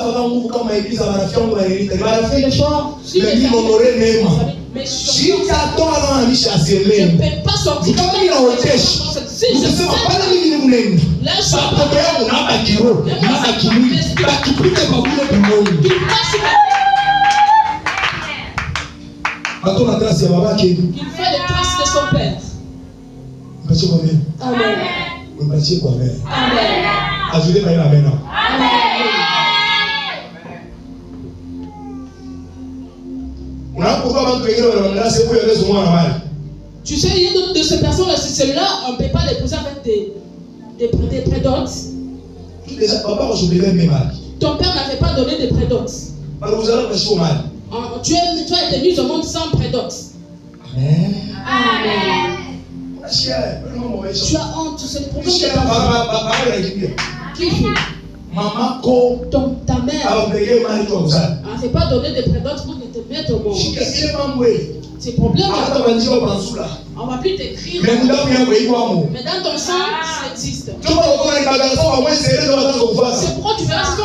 ne peux pas sortir. Il fait les traces de son père. Amen. Amen. Tu sais, il y a de ces personnes-là, si celles-là, on ne peut pas les poser avec des prédotes. Ton père n'avait pas donné de prédotes. Tu as été mis au monde sans prédotes. Amen. Amen. Tu as honte, c'est le problème de ta vie. Qui fait? Ta mère ne fait pas donner de prédotes pour te mettre au monde. C'est problème. On va plus t'écrire. Mais dans ton sang, ça existe. C'est pourquoi tu verras ce que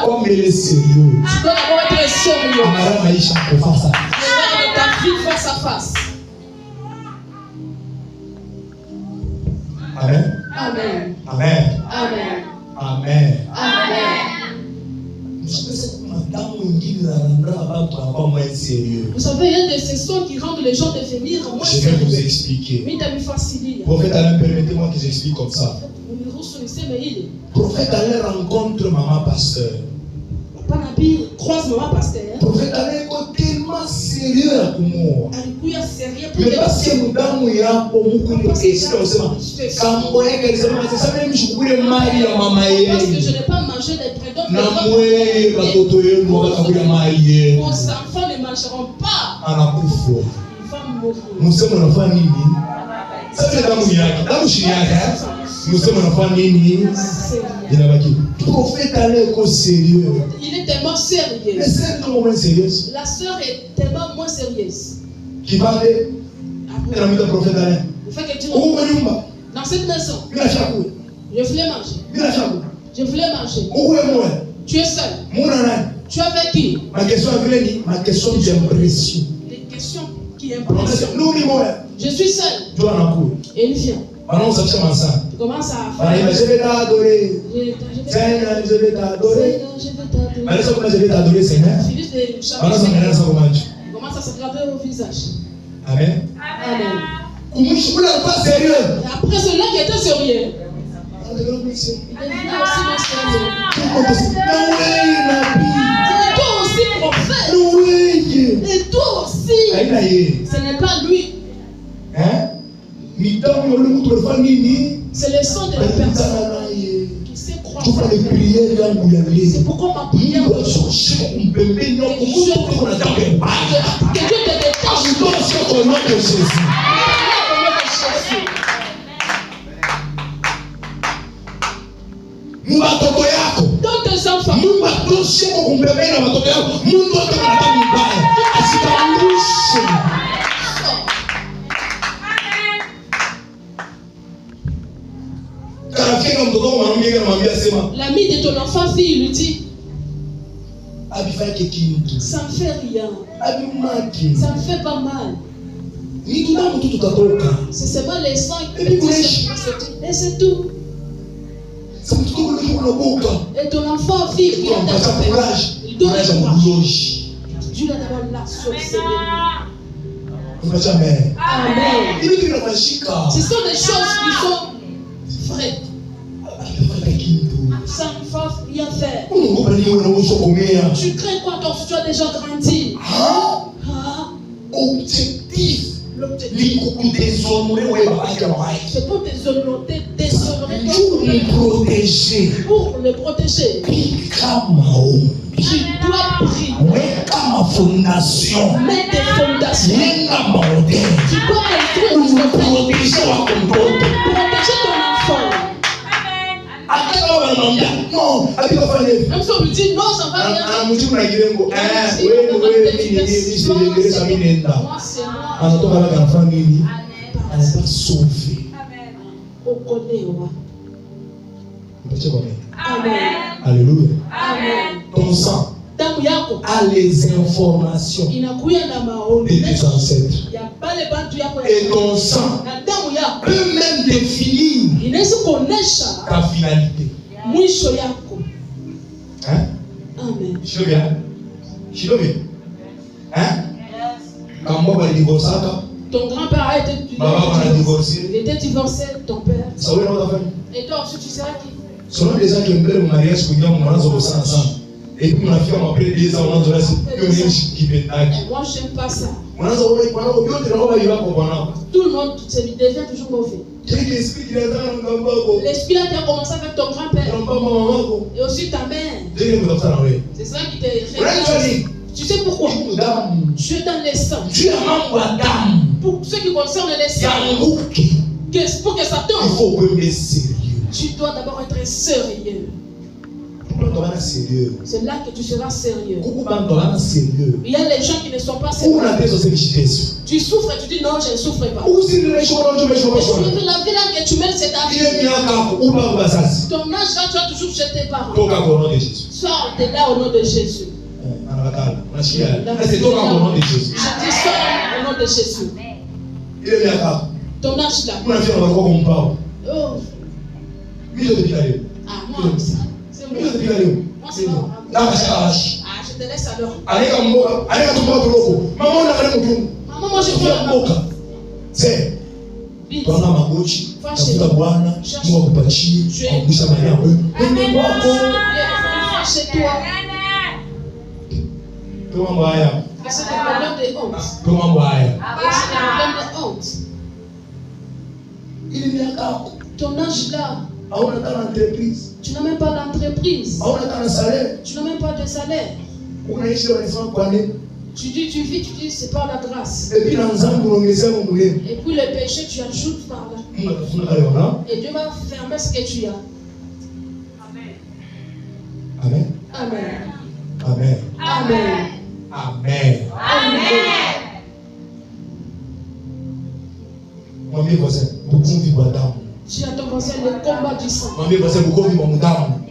comme il est sérieux. Tu dois d'abord être sérieux. Ta vie face à face. Amen. Amen. Amen. Amen. Amen. Amen. Vous savez, il y a des sessions qui rendent les gens devenir moins sérieux. Je vais vous expliquer. Prophète Alain, permettez-moi que j'explique comme ça. Prophète Alain rencontre maman pasteur. Croise maman pasteur. Prophète Alain est tellement sérieux pour moi. Mais parce que nous donnons ya pour nous connaître quand moi que ça même je voulais marier maman. Parce que je n'ai pas mangé des prédotes. Vos enfants ne mangeront pas. Nous sommes enfants nini. Ça fait nous sommes enfants nini. Prophète Alain est sérieux. Il est tellement sérieux. La sœur est moins sérieuse. La sœur est tellement moins sérieuse. Qui va aller dans le prophète Alain. Dans cette maison. Je voulais manger. Je voulais manger. Tu es seul. Tu es avec qui? Ma question d'impression. Les questions qui impressionnent. Je suis seul. Et il vient. Tu commences à faire. Je vais t'adorer. Seigneur, je vais t'adorer. Je vais t'adorer, Seigneur. Tu commences à se graver au visage. Amen. Amen. Pas sérieux. Après cela qui était sérieux. Il devient aussi moins sérieux. Et toi aussi, prophète. Et toi aussi. Ce n'est pas lui. Hein? C'est le son de la personne qui sait croire. C'est pourquoi ma prière que Dieu te détache aussi au nom de Jésus. Dans tes enfants. L'ami de ton enfant fille lui dit, ça ne fait rien, ça ne fait pas mal. C'est seulement les sangs et c'est tout. Et ton enfant fille qui a courage, il donne le courage. Dieu l'a d'abord la source. Amen. Ce sont des choses qui sont vraies. Ça ne faut rien faire. Tu crains quoi quand tu as déjà grandi? Objectif. C'est pour déshonorer, protéger. Pour le protéger. Tu dois prier. Mets des fondations. Tu dois protéger ton enfant. Même si on lui dit non, ça va rien. Moi c'est moi. Amen. Alléluia. Amen. Ton sang a les informations de tes ancêtres. Et ton sang peut même définir ta finalité. Hein? Amen. Je veux bien. Hein? Quand moi je divorcé, ton grand-père a été divorcé. Il était divorcé, ton père. Et toi aussi tu seras qui? Selon les gens qui aiment le mariage, on a ensemble. Et puis on a fait après 2 ans, on a moi j'aime pas ça. Tout le monde devient toujours mauvais. L'esprit a commencé avec ton grand-père. Et aussi ta mère. C'est ça qui te révèle. Tu sais pourquoi? Dieu dans les sangs. Pour ce qui concerne les sangs. Pour que ça tombe. Tu dois d'abord être sérieux. C'est là que tu seras sérieux. Il y a les gens qui ne sont pas sérieux. Tu souffres et tu dis non, je ne souffre pas. La vie là que tu mènes, c'est ta vie. Ton âge là, tu as toujours chez tes parents. Sors de là au nom de Jésus. Je dis sors au nom de Jésus. Ton âge là. Oh. Ah, moi, c'est moi. Moi, c'est moi. Je te laisse alors. Maman, moi, je prends la maman. C'est. Bwana magoti, tafuta Bwana, Mungu akupatie, akumbusha mali yako. Nende kwako. Chez toi. Toi mbaya. C'est un problème de honte. Toi mbaya. C'est un problème de honte. Il est bien. Ton âge là. Tu n'as même pas d'entreprise. Tu n'as même pas de salaire. Tu dis, tu dis, c'est par la grâce. Et puis le péché, tu ajoutes par là. Et Dieu va fermer ce que tu as. Amen. Amen. Amen. Amen. Amen. Amen. Mon vieux voisin, beaucoup vivent d'âme. Tu as ton voisin le combat du sang. Mon vieux voisin, beaucoup vivent mon âme.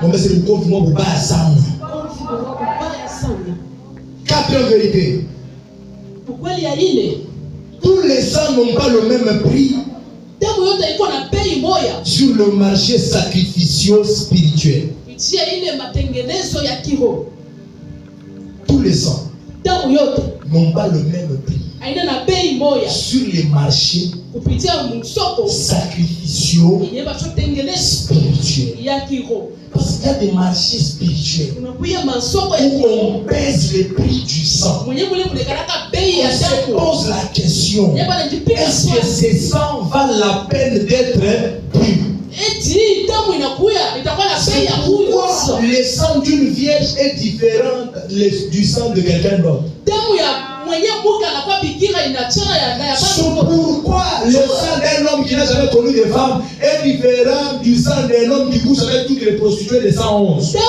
Mon vieux, c'est beaucoup vivent mon bas sang. 4 vérités. Pourquoi il y a une? Tous les sangs n'ont pas le même prix sur le marché sacrificiel spirituel. Tous les sangs n'ont pas le même prix sur les marchés sacrificiaux spirituels. Parce qu'il y a des marchés spirituels où on pèse le prix du sang. On se pose la question, est-ce que ces sangs valent la peine d'être purs? Pourquoi le sang d'une vierge est différent du sang de quelqu'un d'autre? C'est pourquoi le sang d'un homme qui n'a jamais connu de femme est différent du sang d'un homme qui couche avec toutes les prostituées de 111. C'est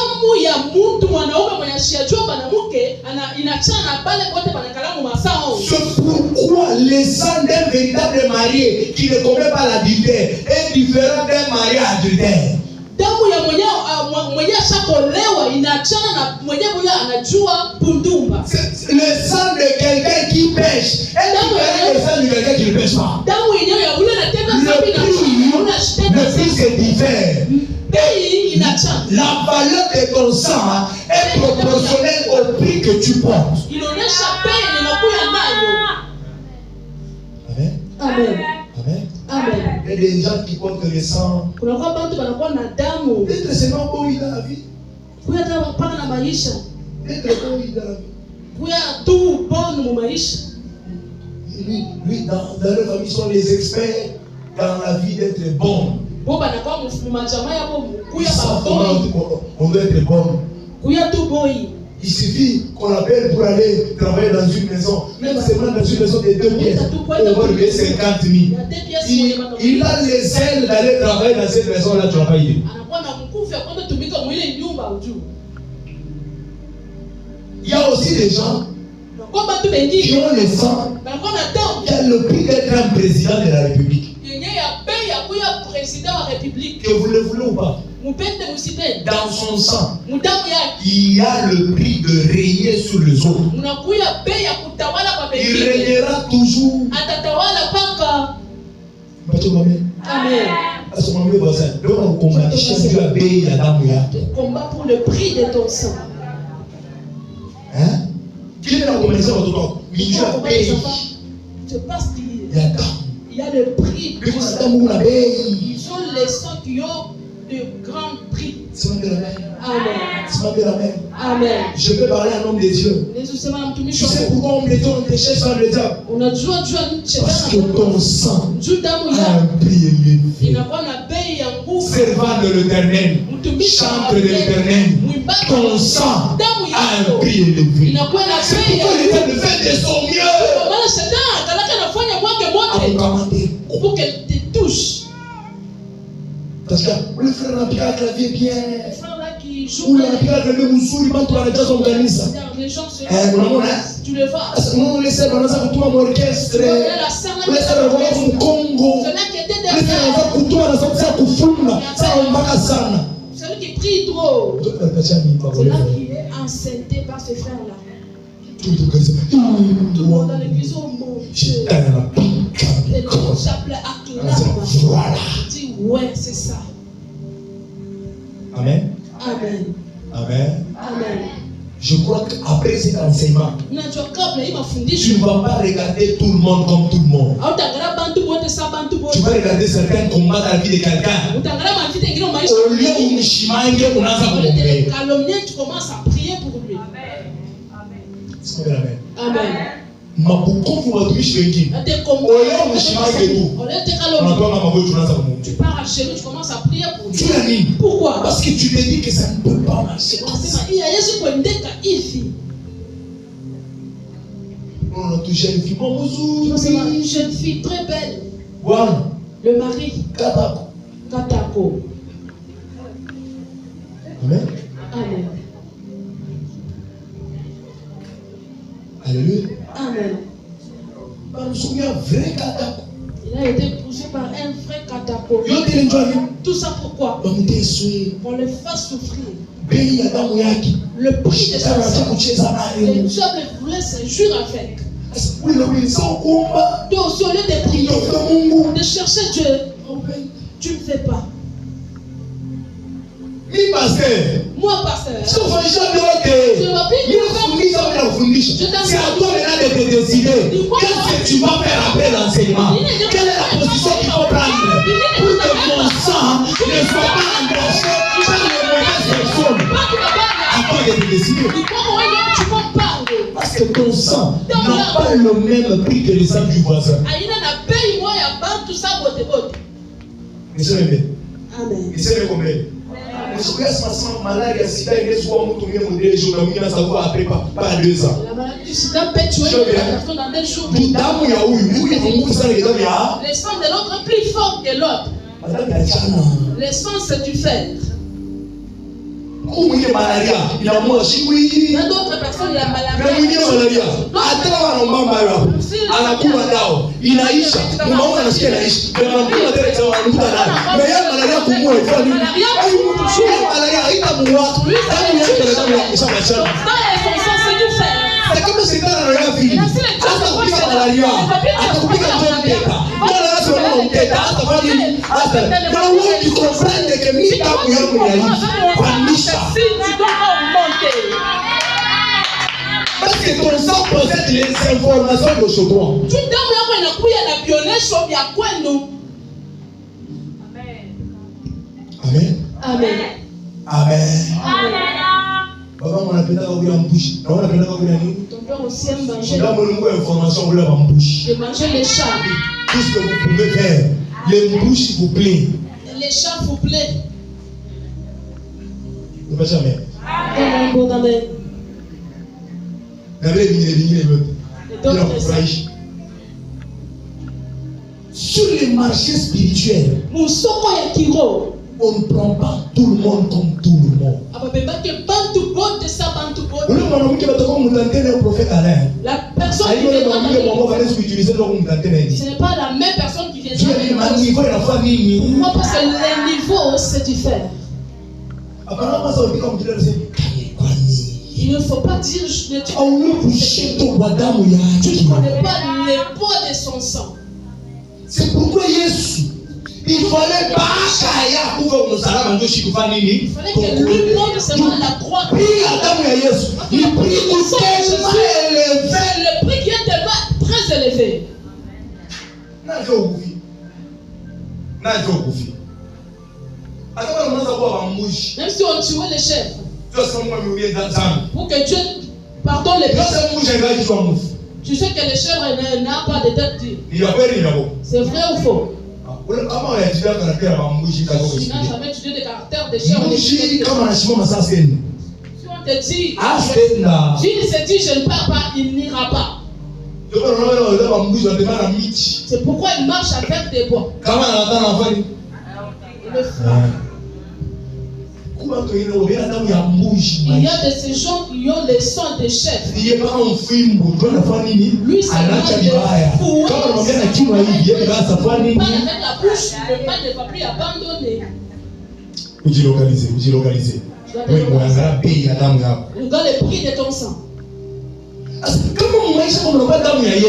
pourquoi le sang d'un véritable marié qui ne commet pas l'adultère est différent d'un marié adultère. Le sang de quelqu'un qui pêche est différent du sang de quelqu'un qui ne pêche pas. Le prix se diffère. La valeur de ton sang est proportionnelle au prix que tu portes. Amen. Amen. Amen. Amen. Il y a des gens qui portent le sang. Peut-être c'est non bon dans la vie. Peut-être bon dans la vie. Lui, dans leur famille, sont les experts dans la vie d'être bon. On doit être bon. Il suffit qu'on appelle pour aller travailler dans une maison, même seulement dans une maison de 2 pièces, on va payer 50 000. Il a les ailes d'aller travailler dans cette maison-là, tu n'as pas idée. Il y a aussi des gens qui ont le sang, qui a le prix d'être un président de la République. Que vous le voulez ou pas, dans son sang, il y a le prix de régner sur les autres. Il régnera toujours. Amen. Combat pour le prix de ton sang. Hein? Qui est dans le commerce? Il y a le prix. Ils ont les sangs qui ont de grands prix. Amen. Amen. Je peux parler à un homme de Dieu. Tu sais pourquoi on te cherche par le diable? Parce que ton sang a un prix élevé. Servant de l'Éternel, chante de l'Éternel, ton sang a un prix élevé. C'est pourquoi l'Éternel fait de son mieux pour qu'elle te touche. Parce que le frère n'a pas clavier bien. Le frère là qui joue. Ou il n'a pas clavier moussou, il va déjà s'organiser. Les gens se tu le vois. Non, laissez moi ça pour mon orchestre. Laissez moi pour Congo. Laissez moi pour toi ça pour Funda. Ça on va casana. Celui qui prie trop. C'est là qui est enceinté par ce frère là. Tout le monde dans l'église au monde. Et le chapelet acclame. Dis ouais, c'est ça. Amen. Amen. Amen. Amen. Je crois qu'après cet enseignement, tu ne vas pas regarder tout le monde comme tout le monde. Tu vas regarder certains combats dans la vie de quelqu'un. Au lieu où tu commences à prier pour lui. Amen. Amen. Tu pars à chez lui, tu commences à prier pour lui. Pourquoi? Parce que tu te dis que ça ne peut pas marcher. On touche une fille, une jeune fille très belle. Le mari. Katako. Amen. Amen. Alléluia. Amen. Il a été poussé par un vrai Katako. Tout ça pourquoi? On le fasse souffrir. Le prix de sa sang. Le diable voulait s'injure avec. Toi aussi, au lieu de prier, de chercher Dieu, tu ne fais pas. Moi, pasteur, c'est à toi maintenant de te décider. Qu'est-ce que tu vas faire après l'enseignement? Quelle est la position qu'il faut prendre pour que mon sang ne soit pas engagé par les mauvaises personnes? À toi de te décider. Parce que ton sang n'a pas le même prix que le sang du voisin. Amen. maladie du sida peut tuer la personne dans des jours. Le sang de l'autre est plus fort que l'autre. Le sang, c'est du fer. Il y a d'autres personnes, la maladie. C'est comme si dans la vie, parce que ton sang possède les informations de ce droit. Amen. Amen. Amen. Amen. Papa, on appelle ça en bouche. On appelle ça en bouche. Ton père aussi aime manger. On a une information en bouche. De manger les chats. Tout ce que vous pouvez faire, les bouches, s'il vous plaît. Les chats, vous plaît. Ne pas jamais. Amen. Amen. Sur les marchés spirituels, on ne prend pas tout le monde comme tout le monde. La personne qui vient, ce n'est pas la même personne qui vient. Moi, parce que les niveaux, c'est différent. Il ne faut pas dire tu ne connais pas les poids de son sang. C'est pourquoi Jésus, il fallait pas il fallait que lui monte seulement la croix. Le prix qui est très élevé. Même si on tuait les chefs, pour que Dieu pardonne les péchés, tu sais que les chèvres n'ont pas de tête dure. C'est vrai ou faux? Tu n'as jamais étudié le caractère des chèvres. Si on te dit, Gilles se dit, je ne pars pas, il n'ira pas. C'est pourquoi il marche avec des bois. Il y a de ces gens qui ont le sang des chefs. Lui, c'est pas avec la bouche, le pas ne va plus abandonner. Vous localisez. Tu dois le prix de ton sang.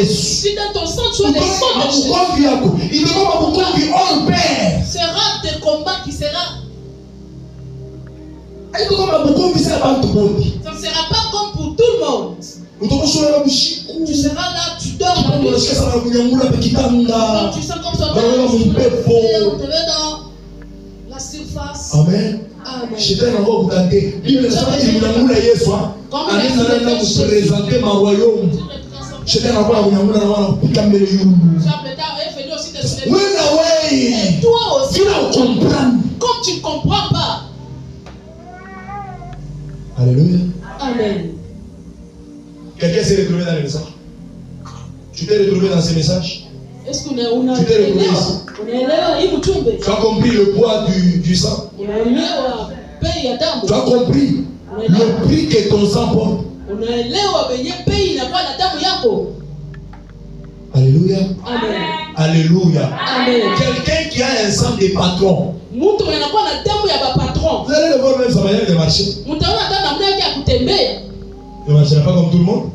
Si dans ton sang tu as le sang de chef, sera des combats qui sera. Ça ne sera pas comme pour tout le monde. Tu seras là, tu dors la nuit. Tu sens comme ça, on te met dans la surface. Amen. Amen. Et toi aussi, comme tu ne comprends pas. Alléluia. Amen. Quelqu'un s'est retrouvé dans le message? Tu t'es retrouvé dans ces messages? Est-ce qu'on a tu as compris le poids du sang? Tu as compris le prix que ton sang porte? Alléluia. Amen. Alléluia. Amen. Quelqu'un qui a un sang de patron. Vous allez le voir même sa manière de marcher. Il ne marchera pas comme tout le monde.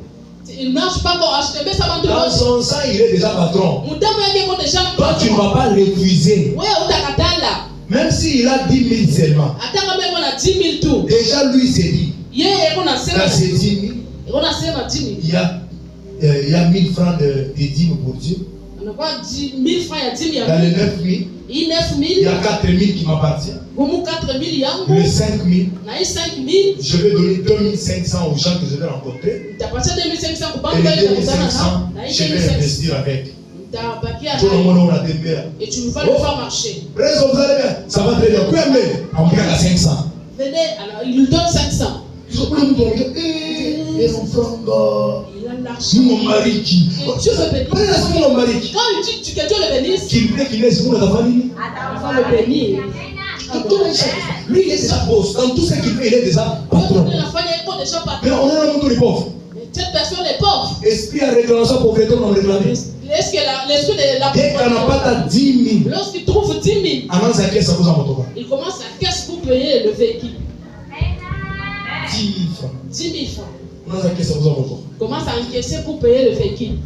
Il ne marche pas comme tout le monde. Dans son sang, il est déjà patron. Toi, tu ne vas pas refuser. Même s'il a 10 000 seulement. Déjà, lui s'est dit. Dans ces 10 000, il y a 1000 francs de dîmes pour Dieu. Dans les 9 000, il y a 4 000 qui m'appartiennent. Les 5 000, je vais donner 2 500 aux gens que je vais rencontrer. Et les 2 500, je vais investir avec. Et tu vas le faire marcher. Ça va très bien. On paye à 500. Venez, alors il nous donne 500. Ils ont plein de gens. Les enfants, il a l'argent. mon mari qui. Dieu le bénisse. Quand il dit que Dieu le bénisse, Qu'il laisse mon famille. il va le bénir. Lui, il est déjà boss. Dans tout ce qu'il fait, il est déjà patron. Mais on a un monde de pauvres. Cette personne est pauvre. Esprit à réclamer sa pauvreté, on réclame. Est-ce que l'esprit de la Dès qu'on n'a pas ta 10 000, lorsqu'il trouve 10 000, il commence à caisse pour payer le véhicule. 10 000 francs. 10 000 francs. Il commence à encaisser pour payer le véhicule.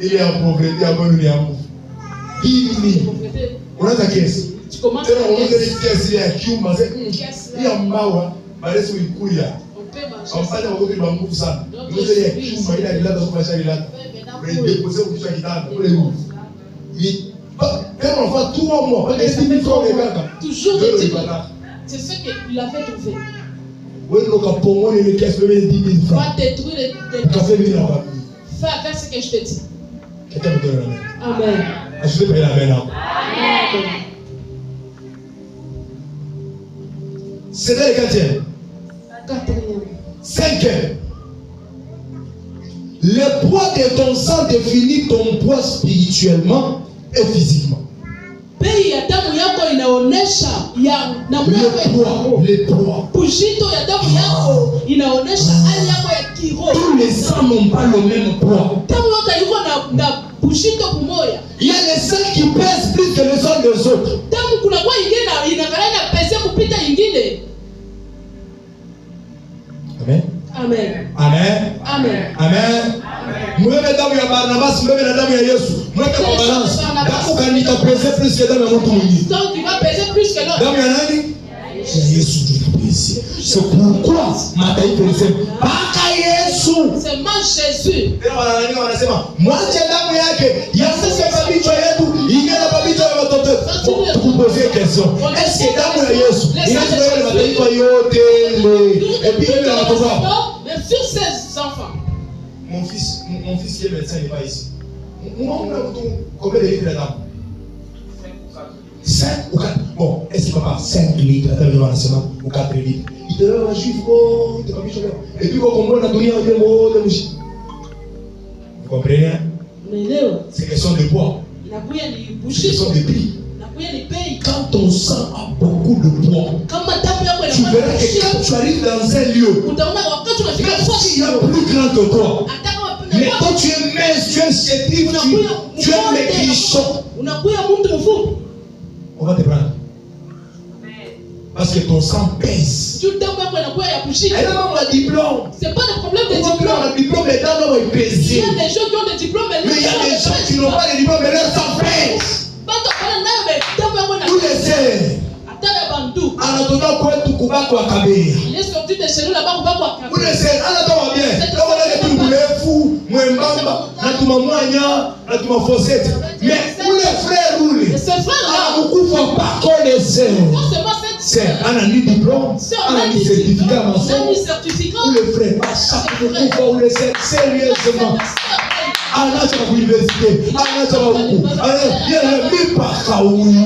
Il est en pauvreté, il est en pauvreté. 10 000. On a ta caisse. Tu commences à caisse. Il y a qui m'a dit, il y a mawa, il y a sur le couille. On parle de votre bambou ça. Nous il y a qui m'a il a là dans son il a. Mais déposer au petit guitare pour les loups. Il quand on va tout au mois, toujours c'est ce qu'il avait trouvé. Oui, le capon, il caisse le 10 000 francs. Va détruire les café de la famille. Fais avec ce que je te dis. Quelqu'un me donne la main. Amen. Je vais payer la main là. Amen. C'était le quatrième. Cinquième. Le poids de ton sang définit ton poids spirituellement et physiquement. Bei ya damu yako inaonesha ya namna yako. Le poids. Bujito ya damu yako inaonesha hali yako ya kiroho. Tous les sangs n'ont pas le même poids. Damu yote iko na bujito kumoya. Il y a les sangs qui pèsent plus que les sangs des autres. Damu kuna kwa ingine inakalana pesa kupita ingine. Amen. Amen. Amen. Amen. Amen. Mwebe damu ya Barnabas, mwebe na damu ya Yesu. Mweke kwa balance. Damu kanita pèse plus que damu ya mtu mwingine. Donc il va peser plus que l'autre. Damu ya nani? Ya Yesu ndio inapesi. C'est pourquoi mataifa ilisema baka Yesu. Seulement Jésus. Tena wananani wanasema mwache damu yake yasese mabicho yetu ingine mabicho ya watoto. Tukupozie question. Est-ce que damu ya Yesu inaweza mataifa yote et puis il a watoto? Mais sur ces enfants. Mon fils qui est médecin n'est pas ici. Combien de litres de dame? 5 ou 4. Bon, est-ce qu'il va pas 5 litres ou 4 litres? Il te donne un juif, il te donne un juif. Et puis, quand on a donné un peu de mouchi. Vous comprenez? C'est question de poids. C'est question de prix. Quand ton sang a beaucoup de poids, tu verras que quand tu arrives dans un lieu, même s'il y a plus grand que toi, mais quand tu es mince, tu es chétif, tu es maigrichon, on va te prendre. Parce que ton sang pèse. Elle a même un diplôme. C'est pas le problème des diplômes. Le diplôme est dans le pèse. Il y a des gens qui ont des diplômes, mais il y a des gens qui n'ont pas de diplôme, mais leur sang pèse. Tous les sœurs. Il est sorti de chez nous là-bas. Vous le savez, on bien. Mais où les frères roulent? Ces frères-là, beaucoup ne font pas connaître. C'est un diplôme, un certificat mensuel. Où les frères, à chaque fois, où les frères, sérieusement.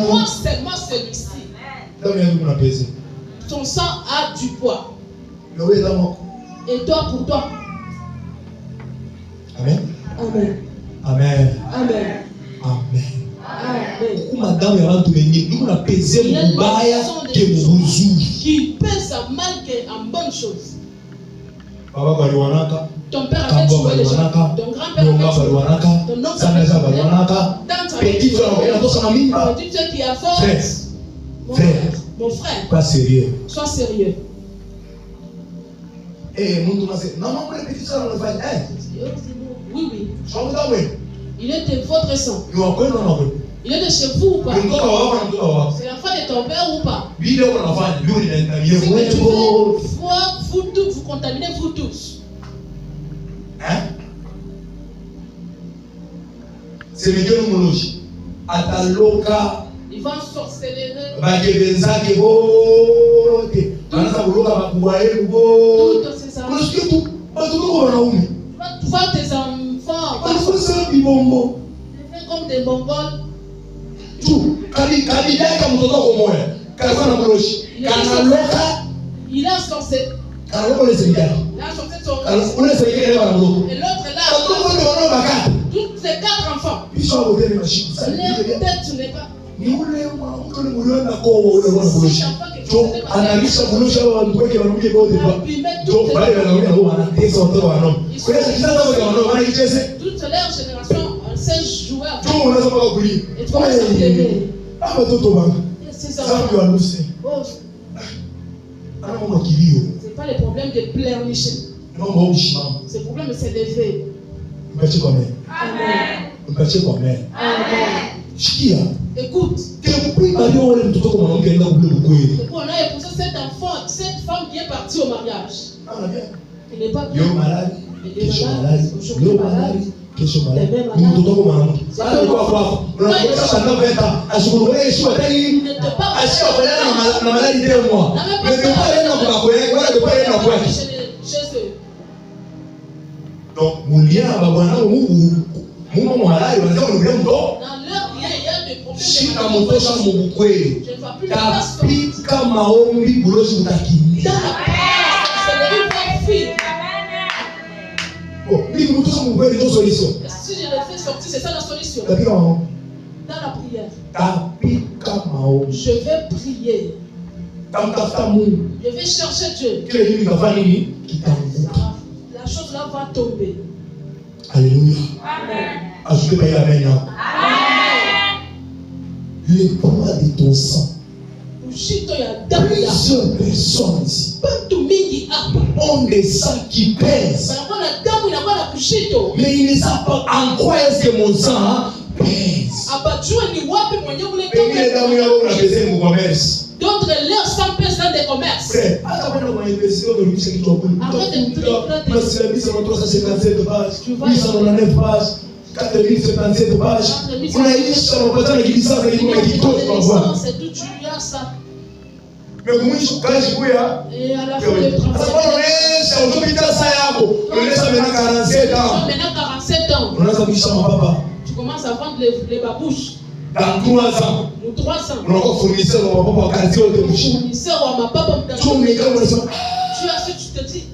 Moi seulement celui-ci. Ton sang a du poids. Et toi pour toi. Amen. Amen. Amen. Amen. Amen. Madame nous a pesé mon bail qui pèse mal qu'en bonne chose. Ton père avait tué les gens. Ton grand-père avait tué. Ton oncle avait tué. Petit soeur qui a force. Mon frère. Pas sérieux. Sois sérieux. Eh, mon non, petit soeur, on le fait. Oui. Il est de votre sang. Il est de chez vous ou pas? C'est l'enfant de ton père ou pas? Si tu fais vous contaminez vous tous. Hein? C'est le Dieu nous Ataloka. Il va sorceller. Toutes ces enfants. Tu vas tes enfants. Ils font comme des Mongols. Tout. Il a censé. Et l'autre est là. Toutes les 4 enfants. Leur tête n'est pas. Toute leur génération, 16 joueurs. Et tu commences à pleurer. C'est pas le problème de pleurnicher. C'est le problème de s'élever. Amen. Écoute. On a épousé cet enfant, cette femme qui est partie au mariage. Il n'est pas bien. Il est malade. Aujourd'hui malade. Donc, mon lien à mon malade, dans leur lien, il y a des problèmes. Je ne vois plus la place. Si je le fais sortir, c'est ça la solution. Dans la prière. Je vais prier. Je vais chercher Dieu. La chose là va tomber. Alléluia. Amen. Ajoutez Amen. Le poids de ton sang. Plusieurs personnes ici ont des sacs qui pèsent. Mais ils ne savent pas en quoi est-ce que mon sang pèse. D'autres leur sang pèse dans des commerces. Arrête de me dire. 357 pages, 899 pages, 4077 pages. On a eu ça, on va dire qu'il ça, il m'a dit tout, on va voir. C'est tout, tu as ça. Mais quand je Et à la fin, le travail. Maintenant 47 ans. Tu commences à vendre les babouches. Dans 3 ans, nous 3 ans. On a fournisseur à ma papa quartier de bouche. Fournisseur à ma papa. Tu as su, tu te dis,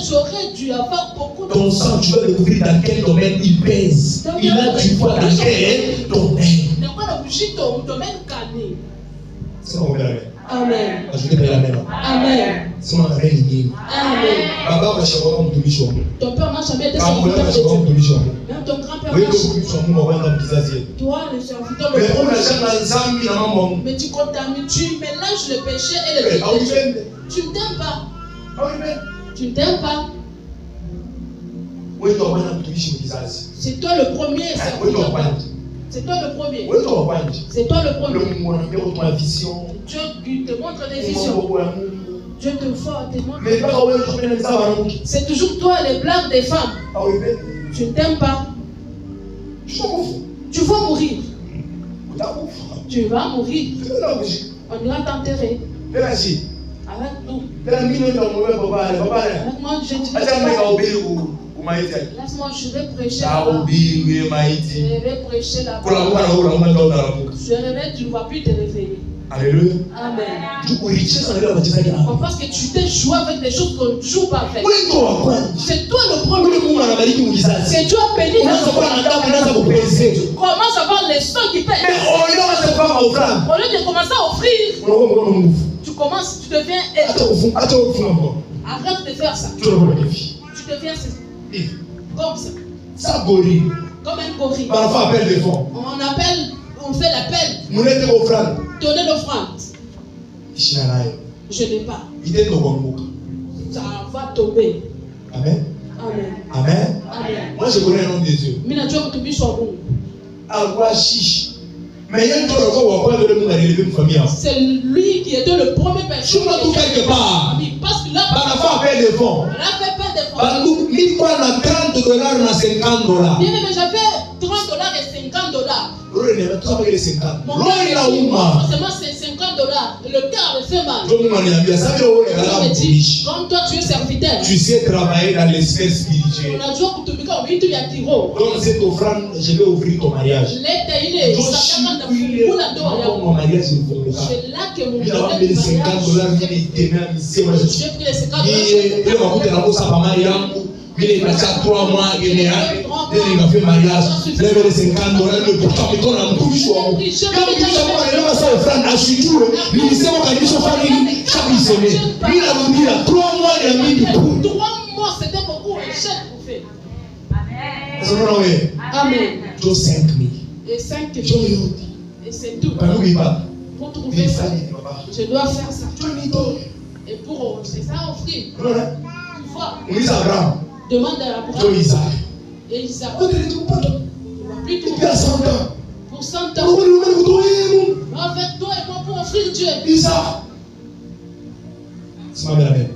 j'aurais dû avoir beaucoup de ton sang, tu vas découvrir dans quel domaine il pèse. Il a du poids dans quel domaine. C'est mon père. Amen. Je vais la même. Amen. C'est mon père. Amen. Baba va chez moi comme Dieu. Ton père n'a jamais été serviteur de Dieu. Même ton grand-père n'a jamais. Toi, le serviteur de Dieu. Mais tu contamines, tu mélanges le péché et le péché. Tu ne t'aimes pas. Tu ne t'aimes pas. C'est toi le premier serviteur. C'est toi le premier. C'est toi le premier. Dieu te montre des visions. Dieu te montre. C'est toujours toi les blagues des femmes. Tu ne t'aimes pas. Tu vas mourir. Tu vas mourir. On ira t'enterrer. Avec nous. Avec moi, je dis. Laisse-moi, je vais prêcher là-bas. Je vais prêcher là-bas. Je réveille, tu ne vas plus te réveiller. Alléluia. Amen. On pense que tu t'es joué avec des choses qu'on ne joue pas avec. C'est toi le premier. C'est Dieu a béni. Tu commences à voir les sons qui pèsent. Au lieu de commencer à offrir, tu deviens éteint. Arrête de faire ça. Tu deviens comme ça. Comme un gorille. On fait l'appel. Donner l'offrande. Je n'ai pas. Ça va tomber. Amen. Amen. Amen. Amen. Moi je connais un nom de Dieu. Mais il y a une c'est lui qui était le premier personne. Tout quelque part. Parce que là, on a fait $30. $50. Bien, mais j'avais $30 et $50. Mon forcément c'est $50. Et le cœur me fait mal. Comme toi tu es serviteur, tu sais travailler dans les sphères spirituelles. Donc cette offrande, je vais ouvrir ton mariage. Mon mariage, c'est là que mon il a mis les $50, il m'a il a 3 mois, il a fait mariage, il a fait $50, le pourtant, il a tout vu. Quand il a fait offrande, à Chitou, il a mis 3 mois, il a mis 3 mois, c'était beaucoup, un chèque pour faire. Amen. J'ai 5 000. Et 5 000. Et c'est tout. Pour trouver ça, je dois faire ça. Et pour, c'est ça, offrir. Tu vois. Demande à la pourquoi. Et Isaac. Tu vas plus trouver. Pour 100 ans. Avec toi et moi pour offrir Dieu. Isaac. Amen.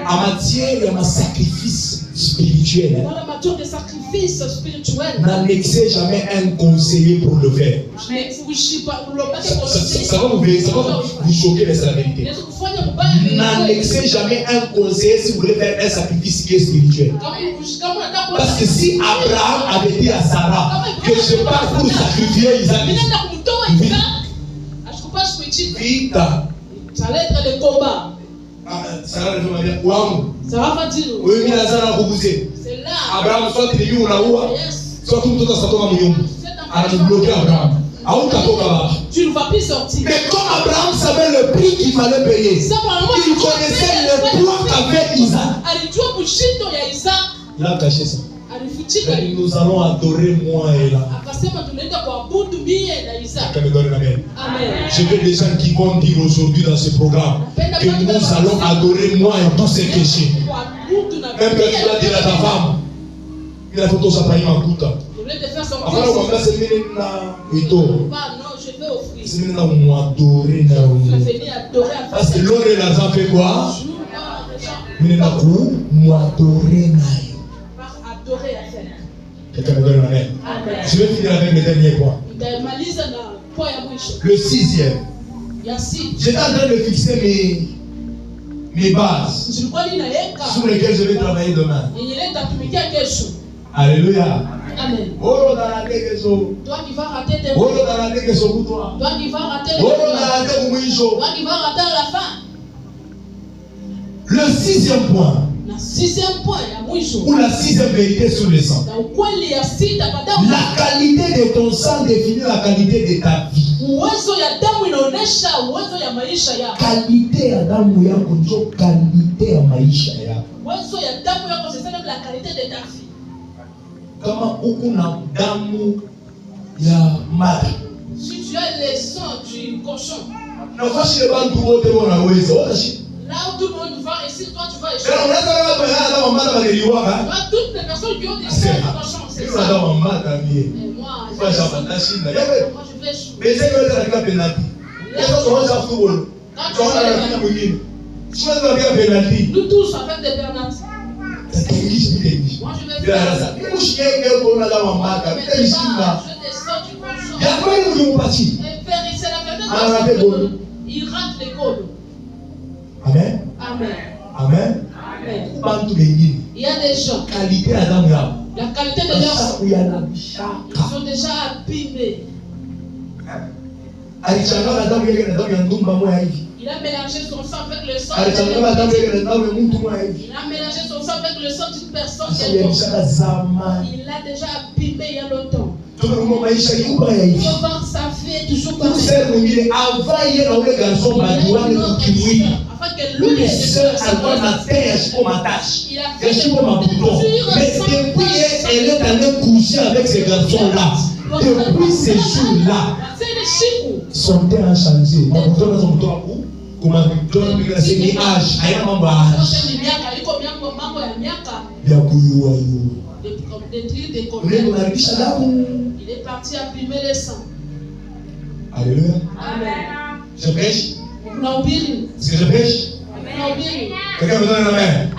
En matière de sacrifice spirituel, dans la matière de sacrifice spirituel, n'annexez jamais un conseiller pour le faire. Ça va vous choquer, c'est la vérité. N'annexez jamais un conseiller si vous voulez faire un sacrifice qui est spirituel. Parce que si Abraham avait dit à Sarah que je pars pour sacrifier Isaac, vite, ça allait être le combat. Sarah va dire c'est là. Abraham soit il est soit tout le monde a bloqué Abraham. Tu ne vas plus sortir. Mais comme Abraham savait le prix qu'il fallait payer, il connaissait le plan qu'avait Isaac. Il a caché ça. Nous allons adorer moi et là. Je veux des gens qui vont dire aujourd'hui dans ce programme que nous allons adorer moi et tous ces péchés. Même quand tu vas dire à ta femme, il a fait tout ça par une main. Après, on va faire ce parce que l'or et l'argent fait quoi? Quelqu'un me donne l'amen. Je vais finir avec le dernier point. Le 6e. J'étais en train de fixer mes bases sur lesquelles je vais travailler demain. Alléluia. Amen. Toi qui vas rater tes mots. Toi qui vas rater les mots. Toi qui vas rater la fin. Le 6e point. Ou la 6e vérité sur le sang. La qualité de ton sang définit la qualité de ta vie. Qualité ya damu yako ndio qualité ya maisha yako. La qualité de ta vie. Kama uko na damu ya mara. Si tu as le sang du cochon. Na fashi le bantu wote wanaweza. Là où tout le monde va, et si toi tu vas échouer. Toutes les personnes qui ont des sang du cochon, c'est ça. Et moi, je vais échouer. Nous tous avec des bernards. Moi je vais faire ça. Je descends du cochon. Et c'est la verdade. Il rate l'école. Amen. Amen. Amen. Amen. Il y a des gens. La qualité de leur sang. Ils sont déjà abîmés. Il a mélangé son sang avec le sang. Il a mélangé son sang avec le sang d'une personne. Il l'a déjà abîmé il y a longtemps. Il faut voir sa vie est toujours pareille. Afin que lui et ses soeurs il a fait depuis elle est allée coucher avec ces garçons-là. Depuis ces jours-là, son terre a changé. Il est parti abîmer les sangs. Alléluia. Amen. Je prêche. Est-ce que je prêche? Quelqu'un me donne un amen.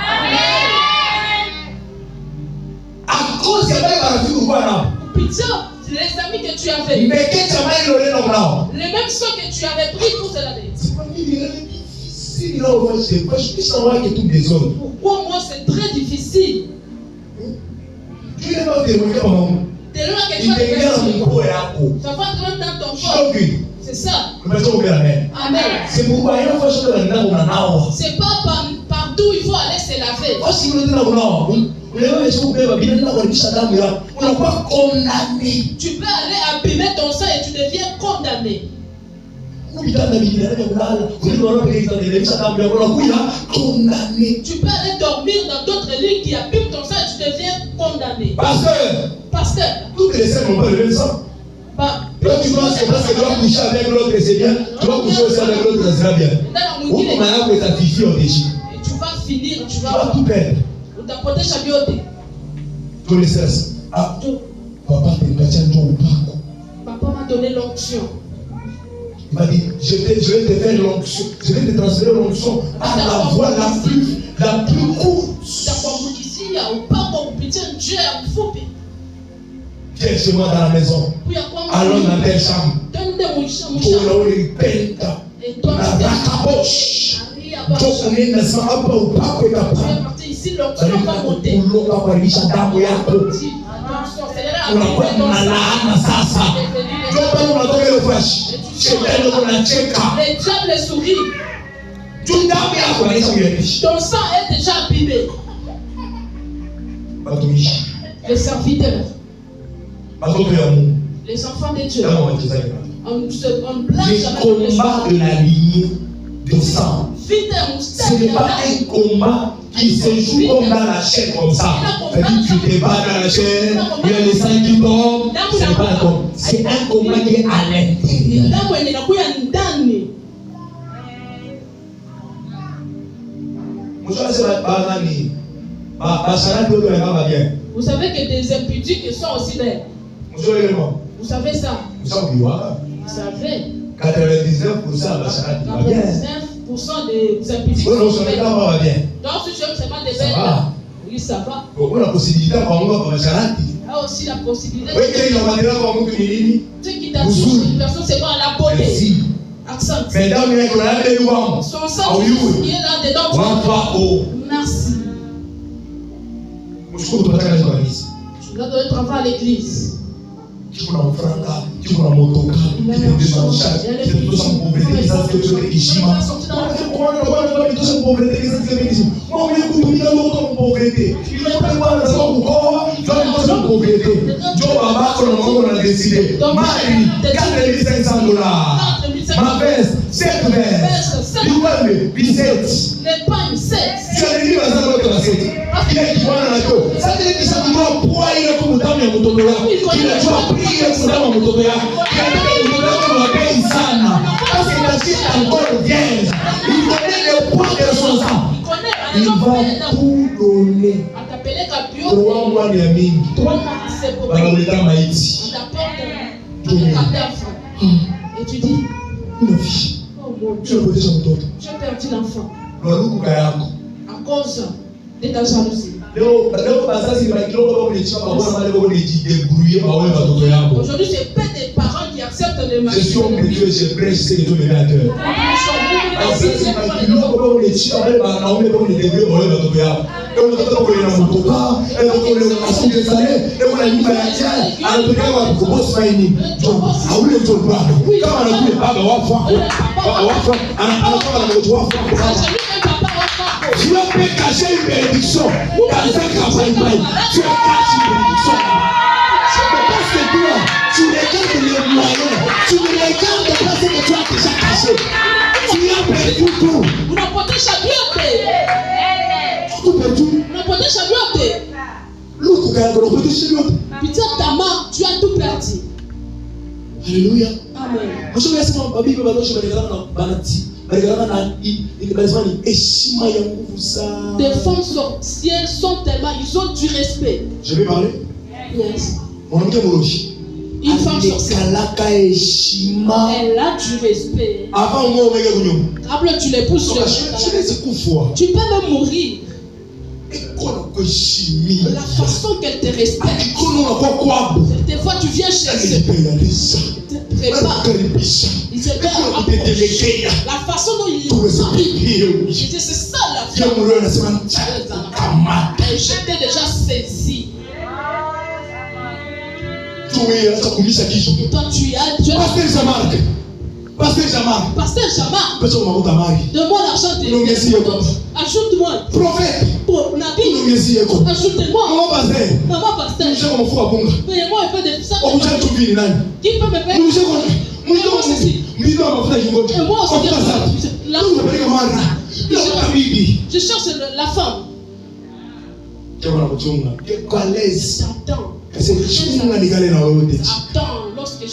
À cause de la vie, vous voyez là. Les amis que tu avais. Les mêmes soins que tu avais pris pour te laver. Pourquoi moi c'est très difficile? T'es loin que tu ça va entrer dans ton corps. C'est ça. Amen. C'est pas partout il faut aller se laver. Tu peux aller abîmer ton sang et tu deviens condamné. Tu peux aller dormir dans d'autres lits qui abîment ton sang et tu deviens condamné. Pasteur. Toutes les scènes n'ont pas le même sang. Toi, tu penses que parce que tu vas coucher avec l'autre, c'est bien. Tu vas coucher aussi avec l'autre, ça sera bien. Et tu vas finir, tu vas tout perdre. Tous les stress. Ah, papa m'a donné l'onction. Il m'a dit, je vais te faire l'onction. Je vais te transférer l'onction par la voie la plus courte. Viens chez moi dans la maison. Allons dans telle chambre. Les diables sourient. Ton sang est déjà abîmé. Les serviteurs. Les enfants de Dieu. On blâme jamais le combat de la lignée de sang. Ce n'est pas un combat qui se joue comme dans la chair comme ça. C'est-à-dire tu te bats dans la chair, il y a les sangs qui tombent. Ce n'est pas un combat. C'est un combat qui est à l'intérieur. Vous savez que des impudiques sont aussi belles. Vous savez ça? Vous savez? 99% des impudiques sont belles. Donc si je ne sais pas des belles, oui ça va. Il y a aussi la possibilité. Ce qui t'assure une personne, c'est quoi? La beauté. Accent. Son sang qui est là dedans. Merci. Tu dois travailler à l'église. Tu as un motoka, tu as ma veste, 7 vestes, les pagnes 7. Tu as les livres à 7. Il est qui voit dans la gueule. Ça veut dire que ça doit pouvoir il est comme dans mon motoya. Il a doit prier dans mon motoya. Il a doit sana. Parce que la suite est encore vierge. Il connaît le poids de son sang. Il va tout donner. 3 mois de mine. 3 mois c'est pour. Dans l'état Maïti. Et tu dis, une fille. Oh mon Dieu, tu as perdu l'enfant. À cause de ta jalousie. Aujourd'hui, c'est pas des parents qui acceptent les mariés. Je suis homme de Dieu, je prêche ce que Dieu me met à cœur. Tu peux cacher une bénédiction dans un campagne. Tu caches une bénédiction. Parce que toi, tu regardes les moyens. Tu ne regardes pas ce que tu as déjà caché. Tu as perdu tout. Vous ne potez jamais. Tout perdu. Vous ne potez jamais. Putain, ta main, tu as tout perdu. Alléluia. Amen. Des femmes sorcières sont tellement, ils ont du respect. Je vais parler. Yes. Une femme sorcière. Elle a du respect. Avant Après, tu les pousses. Tu peux même mourir. La façon qu'elle te respecte. Des fois, tu viens chez eux. Il te prépare. Il te prépare. La façon dont il est. C'est ça la femme. Et j'étais déjà saisi. Et toi, tu as. Pasteur Jamar, donne-moi l'argent de ajoute-moi. Prophète, Nabi, ajoute-moi. Maman pasteur, payez-moi un peu de ça. Qui peut me payer? Et moi aussi, je cherche la femme. J'attends. Attends, lorsque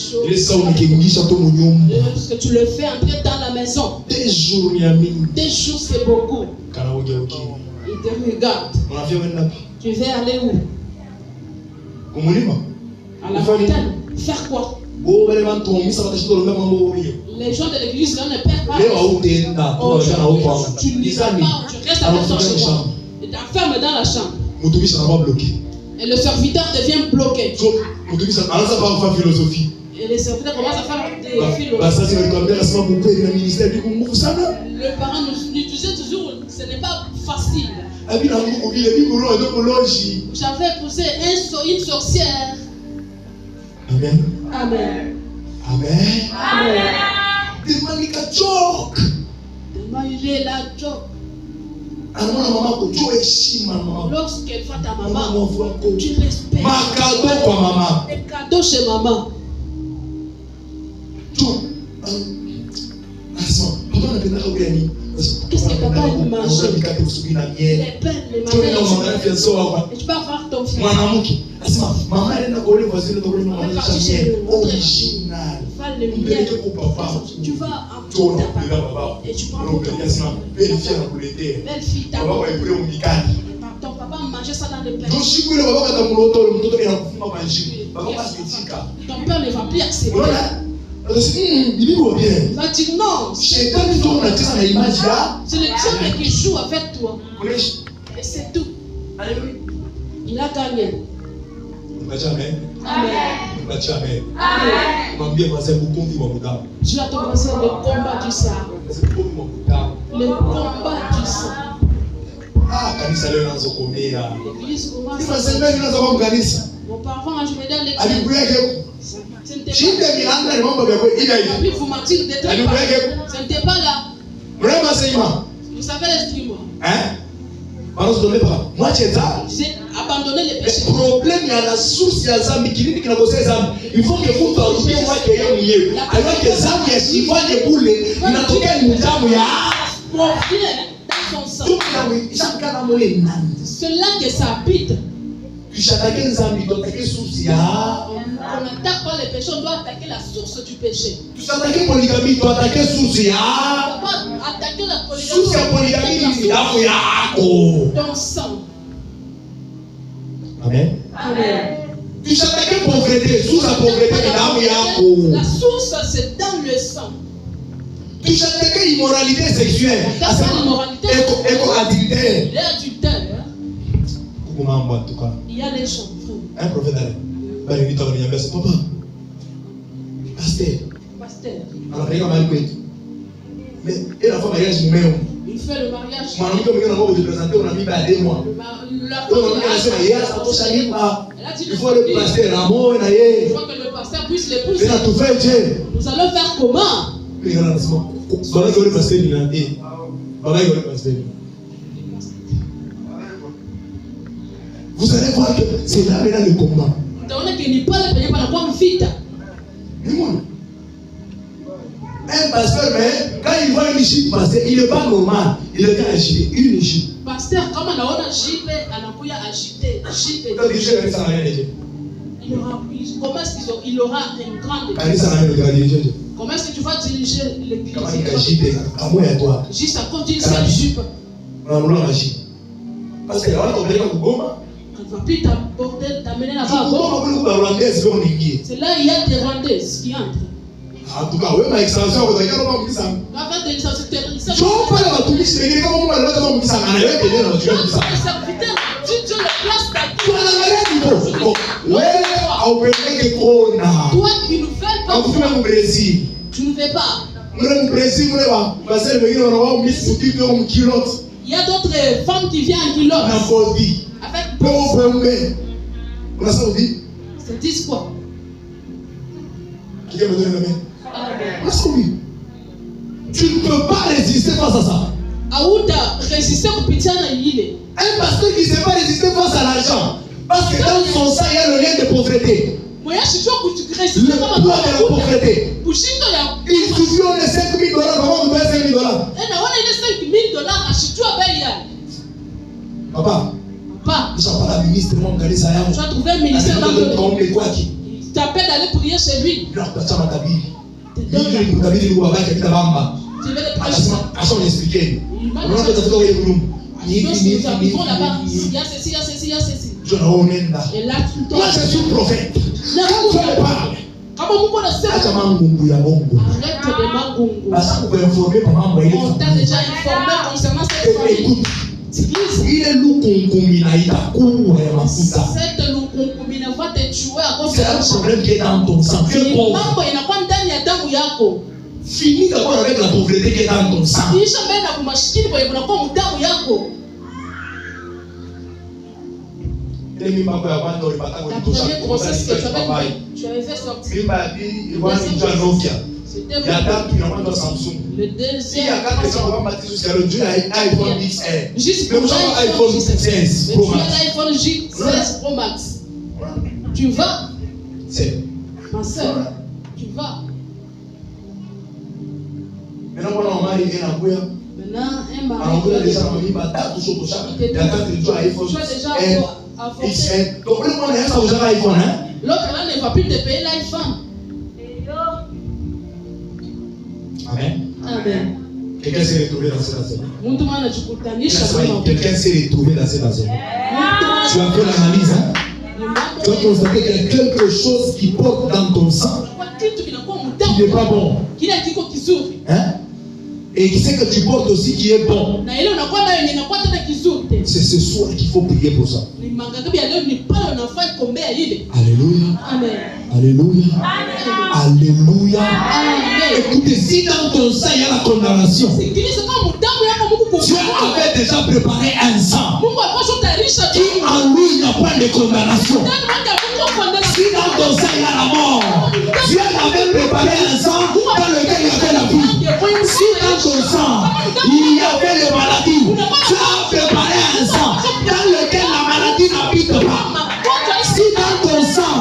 tu le fais entrer dans la maison. 2 jours, c'est beaucoup. Il te regarde. Tu veux aller où? À la montagne. Faire quoi? Les gens de l'église là ne perdent pas. Tu n'y vas pas, tu restes avec ton chez moi. Et t'enfermes dans la chambre. Et le serviteur devient bloqué. Et les serviteurs commencent à faire des philosophies. Le parent nous disait toujours, ce n'est pas facile. J'avais poussé une sorcière. Amen. Amen. Amen. Amen. Il est la joke. Lorsqu'elle voit ta maman, tu respectes. Des cadeaux chez maman. Qu'est-ce que papa aime manger? Les peines, les manèges. Et tu peux avoir ton fils. Maman, elle est original. Tu vas en et tu prends belle fille, ton papa mangeait ça dans le plat. Ton père ne va plus accepter. Il va dire non. C'est le diable qui joue avec toi. Et c'est tout. Il a gagné. Amen. Amen. Tu as commencé le combat du sang. Le combat du sang. L'église commence. Mon parent a joué dans l'église. Ce n'était pas. Vous mentir d'être là. Ce n'était pas là. Vous savez l'instrument. J'ai abandonné les péchés. Le problème, il y a la source, il y a Zambi qui dit qu'il a bossé Zambi. Il faut que vous parliez moi qui est mieux. Alors que Zambi est si fort de boule, il n'a aucun Zambi. Dans son sang. C'est là que ça habite. On n'attaque pas les péchés, on doit attaquer la source du péché. Tu attaques polygamie, tu attaques source. On ne doit pas attaquer la polygamie. Source polygamie, ton sang. Amen. Amen. Tu attaques pauvreté, source à pauvreté, la source c'est dans le sang. Tu attaques immoralité sexuelle. Adultère. Il y a les gens. Un prophète papa, pasteur. Mais et la femme mariage il fait le mariage. La femme il faut le pasteur il faut que le pasteur puisse l'épouser. Nous allons faire comment? Vous allez voir que c'est là maintenant le combat. Un pasteur, mais quand il voit une Égypte passer, il n'est pas normal. Il est agité. Une Égypte. Pasteur, comme on a agité, on a agité. Comment est-ce qu'il aura une grande. Comment est-ce que tu vas diriger l'église? Juste à cause d'une seule jupe. Parce que là, on ne va plus t'amener là-bas. C'est là il y a des Rwandaises qui entrent. En tout cas, oui, ma extension, vous avez dit que Toi qui nous fais pas. Tu ne fais pas. Il y a d'autres femmes qui viennent en culotte. Avec c'est 10 quoi? Qui me donne la main? Tu ne peux pas résister face à ça. Résister au pitié na yile. Un pasteur qui ne sait pas résister face à l'argent. Parce que dans son sang, il y a le lien de pauvreté. Le poids de la pauvreté. Il suffit on est $5,000, maman on doit $5,000. Papa, je ne pas la ministre, moi, je tu as trouvé un ministère dans le il t'appelle d'aller prier chez lui. Tu veux le prêcher. Ils vont là-bas. Il y a ceci. Et là, moi je suis prophète. Quand tu me parles, arrête de mangongo. On t'a déjà informé concernant cette famille. Il est cette loukoumina va te tuer à cause de c'est un problème qui est dans ton sang. Tu es pauvre. Finis d'abord avec la pauvreté qui est dans ton sang. La première grossesse que tu avais fait sortir. C'était le deuxième. Juste pour l'iPhone 16 Pro Max. Tu vas? Ma soeur, tu vas? Maintenant, un mari. L'autre là ne va plus te payer l'iPhone. Amen. Quelqu'un s'est retrouvé dans cette assemblée. Quelqu'un s'est retrouvé dans cette assemblée. Tu as fait l'analyse, hein? Tu as constaté qu'il y a quelque chose qui porte dans ton sang qui n'est pas bon. Hein? Et qui sait que tu portes aussi qui est bon. C'est ce soir qu'il faut prier pour ça. Alléluia. Amen. Alléluia. Alléluia. Écoutez, si dans ton sang il y a la condamnation, Dieu avait déjà préparé un sang qui en lui il n'y a pas de condamnation. Si dans ton sang il y a la mort, Dieu avait préparé un sang dans lequel il y avait la vie. Si dans ton sang il y avait les maladies, Dieu a préparé un sang dans lequel la maladie n'habite pas. Si dans ton sang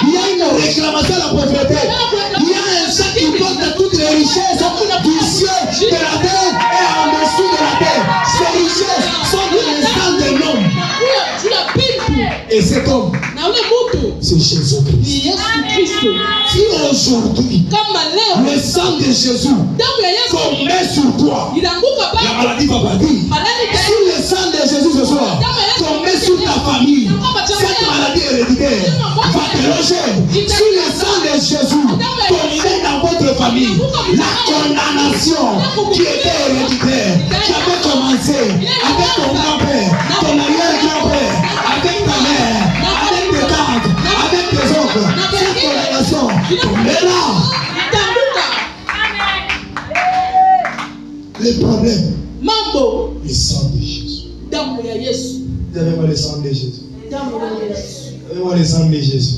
il y a une réclamation à la pauvreté, il y a un sang qui porte toutes les richesses du ciel, de la terre et en dessous de la terre. Ces richesses sont de l'instant de l'homme. Et cet homme, c'est Jésus-Christ. Si aujourd'hui, le sang de Jésus tombe sur toi, la maladie va partir. Si le sang de Jésus ce soir tombe sur ta famille, cette maladie héréditaire va te loger. Si le sang de Jésus tombait dans votre famille, la condamnation qui était héréditaire, qui avait commencé avec ton grand-père, ton arrière-grand-père, avec ta mère, avec tes tantes, avec tes oncles, cette condamnation tombait là. Le problème, le sang de Jésus. Donnez-moi le sang de Jésus. Donnez-moi le sang de Jésus.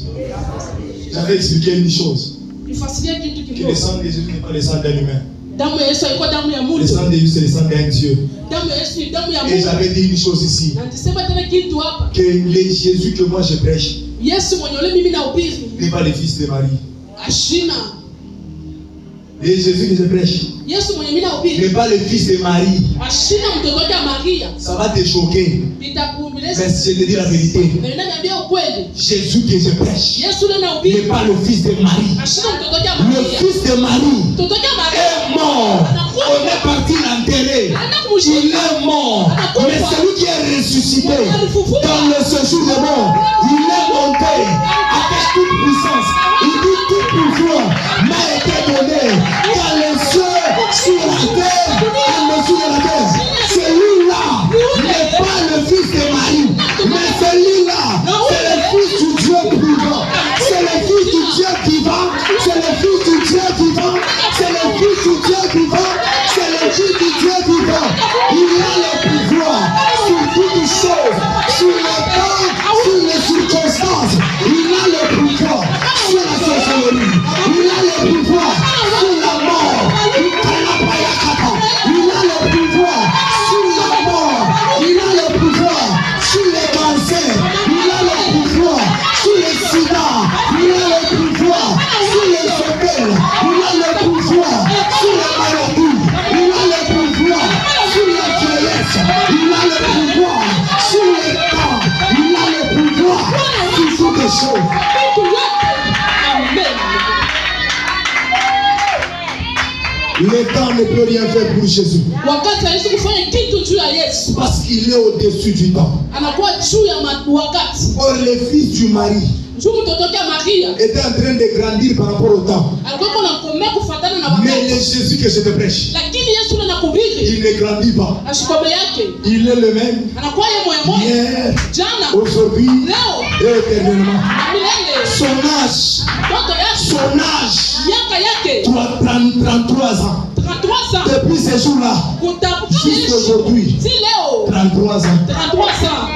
J'avais expliqué une chose. Que le sang de Jésus n'est pas le sang d'un humain. Le sang de Jésus, c'est le sang d'un Dieu. Et j'avais dit une chose ici. Que le Jésus que moi je prêche n'est pas le fils de Marie. Le Jésus que je prêche n'est pas le fils de Marie. Ça va te choquer. Mais je te dis la vérité. Jésus que je prêche n'est pas le fils de Marie. Le fils de Marie est mort. On est parti l'enterrer. Il est mort. Mais celui qui est ressuscité dans le séjour de mort, il est monté avec toute puissance. Il dit tout pouvoir m'a été donné dans les cieux, sur la terre, en dessous de la terre. Celui-là n'est pas le fils de Marie, mais celui-là, c'est le fils du Dieu plus grand. C'est choses. Amen. Le temps ne peut rien faire pour Jésus. Wakati hawezi kufanya kitu juu ya Yesu. Parce qu'il est au-dessus du temps. Anakuwa juu ya wakati. Or, le fils du mari Juu mtoto wake Maria était en train de grandir par rapport au temps. alikuwa anakomea kufuatana na Mais le wakati. Jésus que je te prêche, Lakini Yesu anakuhubiri il ne grandit pas. ashikome yake. Il est le même Anakuwa yeye moyo hier, jana, aujourd'hui leo et éternellement. na milele. Son âge, Mtoto yake son âge, miaka yake 33 ans. 33 ans. Depuis ce jour-là, jusqu'aujourd'hui, si leo 33 ans. 33 ans.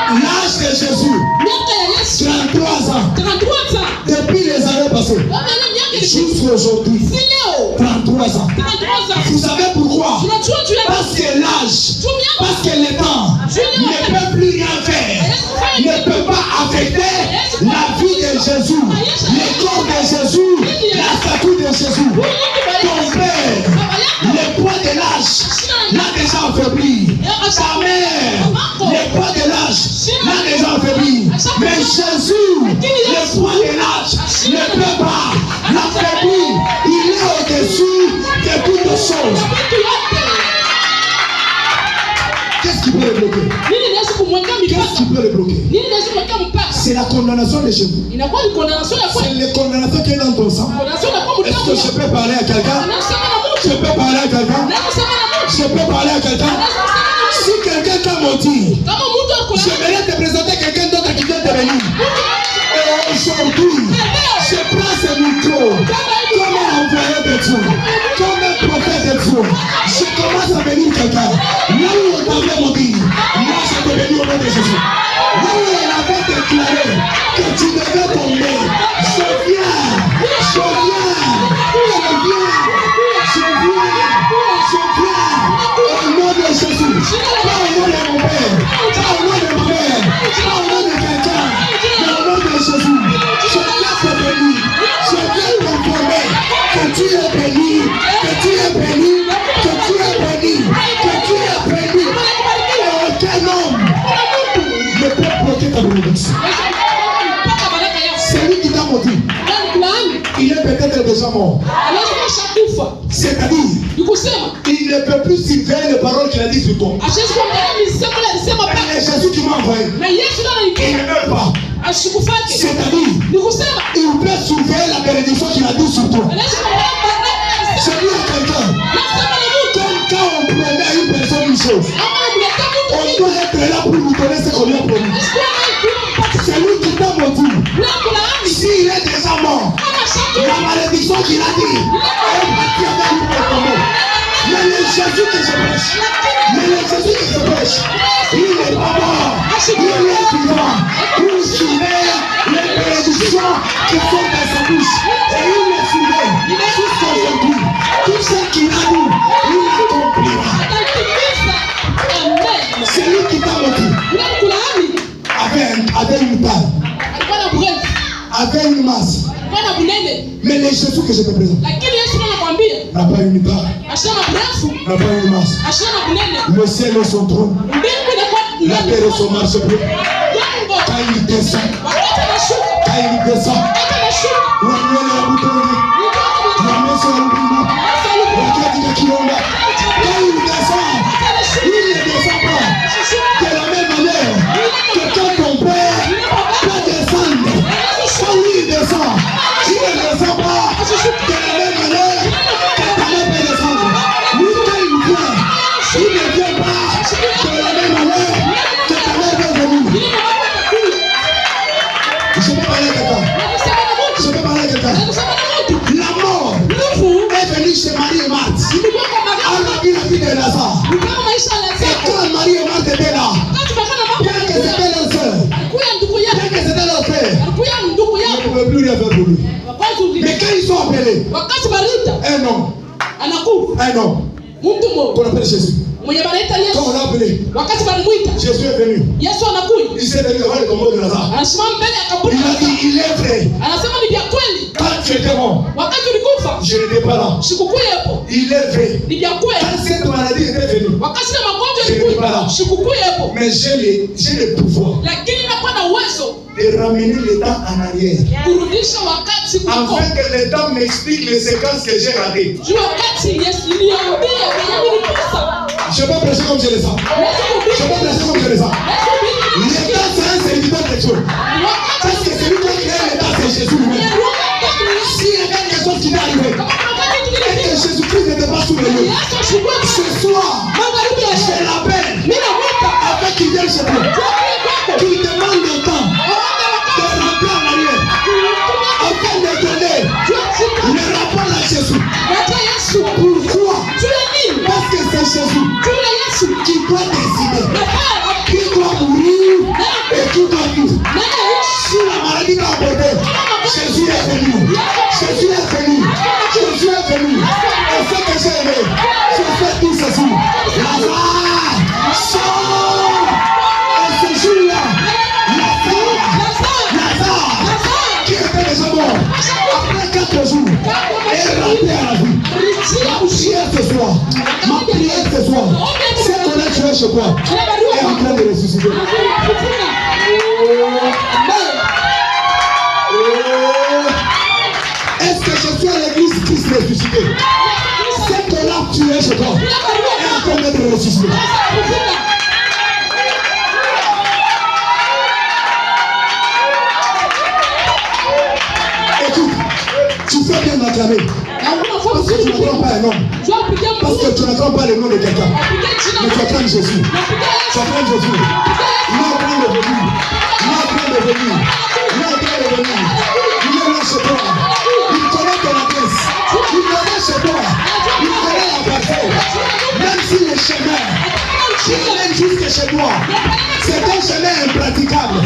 L'âge de Jésus, Miaka ya Yesu 33 ans. 33 ans. Depuis les années passées, Wamele miaka ni jusqu'aujourd'hui, si leo 33 ans. 33 ans. Vous savez pourquoi? Tunajua juu ya Parce que l'âge, juu miaka parce que le temps ne peut plus rien faire, ne peut pas affecter la vie de Jésus, le corps de Jésus, la statue de Jésus. Ton père, le poids de l'âge l'a déjà affaibli. Sa mère, le poids de l'âge l'a déjà affaibli. Mais Jésus, le poids de l'âge ne peut pas l'affaiblir. Il est au-dessus de toutes choses. Qu'est-ce qui peut le bloquer? Qu'est-ce qui peut le bloquer? C'est la condamnation de Jésus. C'est la condamnation qui est dans ton sang. Est-ce que je peux parler à quelqu'un? Je peux parler à quelqu'un? Je peux parler à quelqu'un? Si quelqu'un t'a menti, j'aimerais te présenter quelqu'un d'autre qui vient te venir. Et aujourd'hui, je prends ce micro comme un envoyé de Dieu, comme un prophète de Dieu. Je commence à venir quelqu'un. Là où on t'avait menti, moi je te bénis au nom de Jésus. Là où on avait déclaré que tu devais tomber, je viens, je viens, je viens, je viens, je viens. Au nom de Jésus, pas au nom de mon père, pas au nom de ma mère, pas au nom de quelqu'un, mais au nom de Jésus. Je viens te bénir, je viens t'informer que tu es béni, que tu es béni, que tu es béni, que tu es béni. Et aucun homme ne peut bloquer ta bénédiction. C'est lui qui t'a menti. Il est peut-être déjà mort. C'est-à-dire, il ne peut plus surveiller les paroles qu'il a dit sur toi. C'est Jésus qui m'a envoyé. Il ne peut pas. C'est-à-dire, il peut surveiller la bénédiction qu'il a dit sur toi. C'est lui à quelqu'un. Comme quand on promet à une personne une chose, on doit être là pour lui donner ce qu'on lui a promis. C'est lui qui t'a menti. S'il est déjà mort, la malédiction qu'il a dit est partie avec lui pour tomber. Mais le Jésus que je prêche, il n'est pas mort, il est vivant. Il souvient les bénédictions qui sont dans sa bouche. Et il les souvient jusqu'aujourd'hui. Tout ce qu'il a dit, il accomplira. C'est lui qui t'a menti. Avec une taille, avec une masse. Mais le Jésus que je te présente n'a pas une taille, n'a pas une masse. Le ciel est son trône, la terre est son marchepied. Quand il descend, il ne descend pas. De la même manière que quand ton père peut descendre, quand lui il descend, il ne descend pas. De la même manière que ta mère peut descendre. Lui quand il vient, il ne vient pas. De la même manière que ta mère peut venir. Je peux parler à quelqu'un. Je peux parler à quelqu'un. La mort est venue chez Marie et Marthe. Elle a vu la vie de Lazare. Et quand Marie et Marthe étaient là, bien que c'était leur soeur, bien que c'était leur frère, ils ne pouvaient plus rien faire pour lui. Mais quand ils sont appelés, un homme qu'on appelle Jésus, quand on l'a appelé, Jésus est venu. Il s'est venu devant le tombeau de Lazare. Il a dit, il est vrai. Quand tu étais mort, je n'étais pas là. Il est vrai. Quand cette maladie était venue, je n'étais pas pas là. Mais j'ai le pouvoir de ramener le temps en arrière. Afin que le temps m'explique les séquences que j'ai ratées. Je ne vais pas prêcher comme je le sens. Je ne vais pas prêcher comme je le sens. Le temps, c'est un serviteur de Dieu. Parce que celui qui a créé le temps, c'est Jésus lui-même. S'il y a quelque chose qui est arrivé, et que Jésus-Christ n'était pas sous les lieux, ce soir, je l'appelle afin qu'il vienne chez toi. Qu'il demande le temps de rentrer en arrière afin de donner le rapport à Jésus. Pourquoi? Parce que c'est Jésus qui doit décider qui doit mourir et qui doit vivre. Si la maladie va aborder, Jésus est venu. Jésus est venu. Jésus est venu. Et ce que j'ai aimé, je fais tout ceci. Lazare, sors. Et ce jour-là, Lazare, qui était déjà mort, après 4 jours, est rentré à la vie. Ma prière ce soir, c'est qu'on a tué chez toi, est en train de ressusciter. Est-ce que je suis à l'église Christ ressuscité? C'est qu'on a tué chez toi, est en train d'être ressuscité. Écoute, tu fais bien m'acclamer. Parce que tu n'attends pas un homme. Parce que tu n'attends pas le nom de quelqu'un. Mais tu acclames Jésus. Tu acclames Jésus. Il est en train de venir. Il est en train de venir. Il est en train de venir. Il est là chez toi. Il connaît ton adresse. Il connaît chez toi. Il connaît la parcelle. Même si le chemin qui mène jusque chez toi, c'est un chemin impraticable.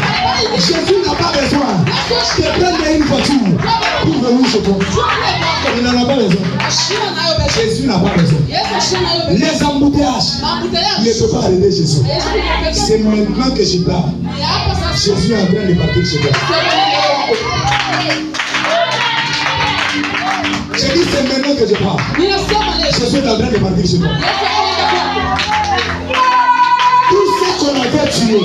Jésus n'a pas besoin de prendre une voiture pour venir chez toi. Il n'en a pas besoin. Jésus n'a pas besoin. Les embouteillages ne peuvent pas arrêter Jésus. C'est maintenant que je parle. Jésus est en train de partir chez toi. Je dis c'est maintenant que je parle. Jésus est en train de partir chez toi. Tout ce qu'on avait tué,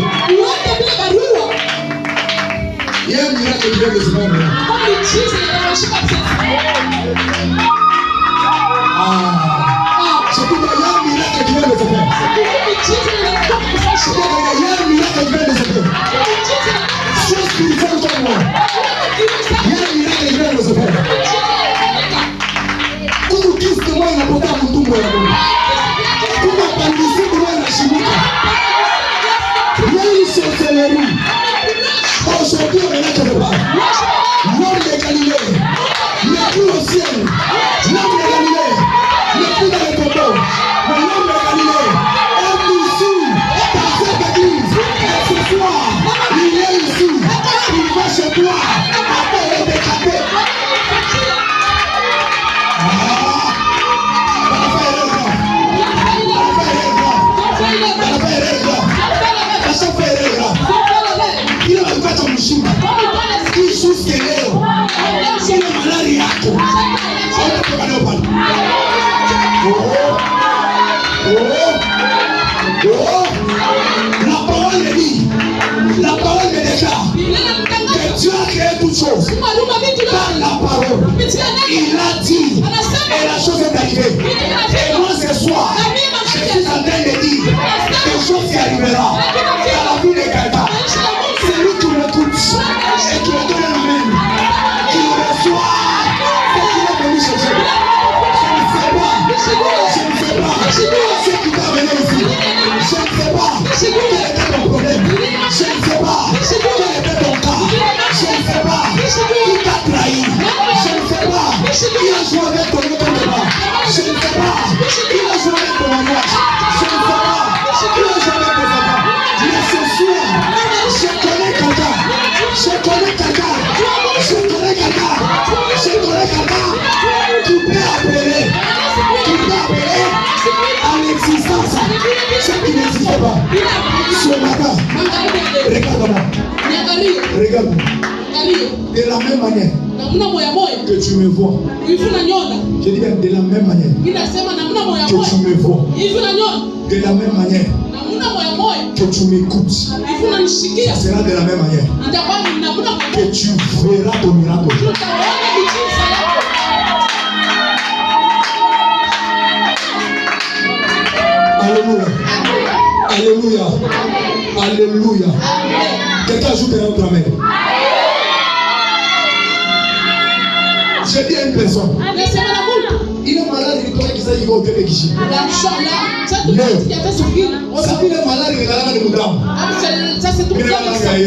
il y a un miracle qui vient de se faire. C'est tout, il y a un miracle qui vient de se faire. Il y a un miracle qui vient de se faire. Chose spirituelle comme moi. Il y a un miracle qui vient de se faire. Kudu Kristo moi napota mtumbo ya Mungu. Kudu pandisi moi na shimuka. Yeye soteleri. Aujourd'hui on est là quelque part. L'homme de Galilée. Le plus au ciel. L'homme de Galilée. Le plus dans le tombeau. Mais l'homme de Galilée est ici dans cette église. Et ce soir, il est ici. Il va chez toi. Après le décapé. La parole me déclare que Dieu a créé toutes choses par la parole. Il a dit et la chose est arrivée. Et moi ce soir, je suis en train de dire quelque chose qui arrivera dans la vie de quelqu'un. C'est lui qui m'écoute et qui me donne la main, qui me reçoit et qui est venu chercher. Je ne sais pas ce qui t'a amené ici. Je ne sais pas quel était ton problème. Je ne sais pas quel était ton cas. Je ne sais pas qui t'a trahi. Je ne sais pas qui a joué avec ton état de bas. Je ne sais pas qui a joué avec ton mariage. Je ne sais pas qui a joué avec tes enfants. Mais ce soir, je connais quelqu'un. Je connais quelqu'un. Je connais quelqu'un. Je connais quelqu'un qui peut appeler. Qui peut appeler à l'existence ce qui n'existe pas. Ce matin, regarde-moi. Regarde-moi. De la même manière que tu me vois. Je dis bien de la même manière que tu me vois. De la même manière que tu m'écoutes. Ça sera de la même manière que tu verras ton miracle. Alléluia. Alléluia. Alléluia. Quelqu'un ajoute un autre amen. J'ai dit à une personne. Il est malade, il doit qu'il s'agit de Guichi. Ça, il est malade, il est malade, Ça, c'est tout le temps. C'est pas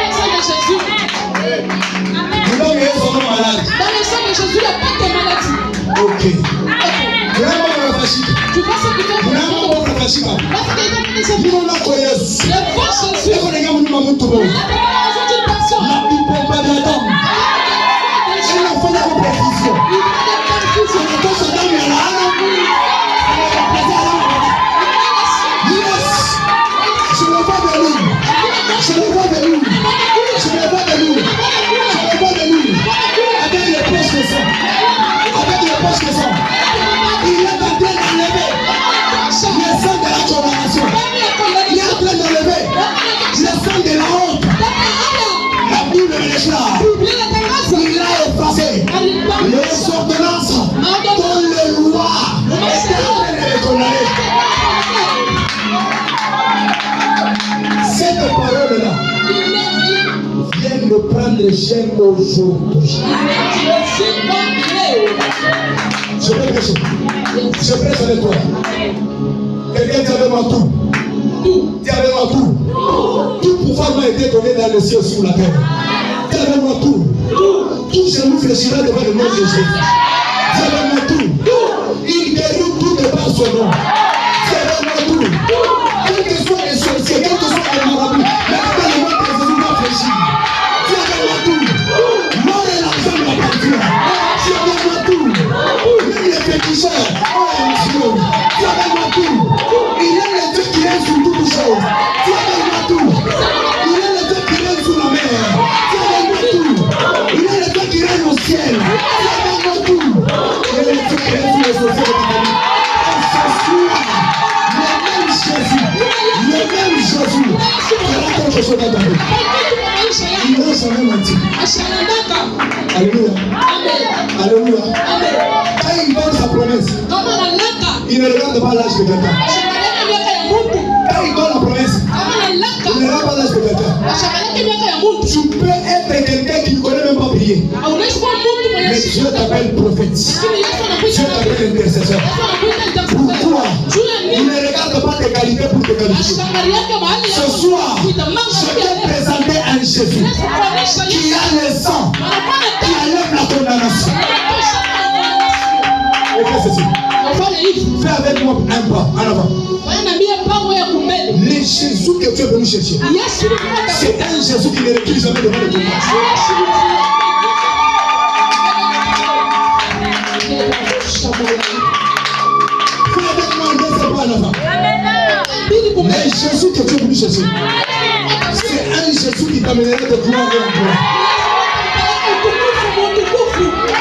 le sang de Jésus. Dans le sang de Jésus, il n'y a pas de maladie. Ok. Tu vois ce qui fait pour les ordonnances dont les lois étaient condamnées. Cette parole-là vient de prendre chaîne aujourd'hui. Je vais prêcher. Je prêche avec toi. Quelqu'un dit avec moi tout. Dis avec moi tout. Tout pouvoir m'a été donné dans le ciel sur la terre. Dis avec moi tout. Tout genou fléchira devant le nom de Jésus. Dis avec moi tout. Il déroule tout devant son nom. Dis avec moi tout. Quel que soit les sorciers, quel que soit les marabouts, même quand le nom de Jésus va fléchir. Dis avec moi tout. Mort et l'argent m'appartient. Dis avec moi tout. Même les péticheurs, dis avec moi tout. Il est le Dieu qui règne sur toutes choses. Dis avec moi tout. Il est le Dieu qui règne sur la mer. Dis avec moi tout. Il est le Dieu qui règne au ciel. Dis avec moi tout. Il est le Dieu qui règne sur les sociétés de la vie. Le même Jésus fera quelque chose dans ta vie. Il n'a jamais menti. Alléluia. Alléluia. Quand il donne sa promesse, il ne regarde pas l'âge de quelqu'un. Quand il donne la promesse, il ne regarde pas l'âge de quelqu'un. Tu peux être quelqu'un qui ne connaît même pas prier. Mais Dieu t'appelle prophète. Dieu t'appelle intercesseur. Pourquoi? Il ne regarde pas tes qualités pour te qualifier. Ce soir, je vais présenter un Jésus qui a le sang, qui enlève la condamnation. Et fais ceci. Fais avec moi un pas en avant. Le Jésus que tu es venu chercher, c'est un Jésus qui ne recule jamais devant le tribunal. Fais avec moi un deuxième pas en avant. Le Jésus que tu es venu chercher, c'est un Jésus qui t'amènera de gloire en gloire.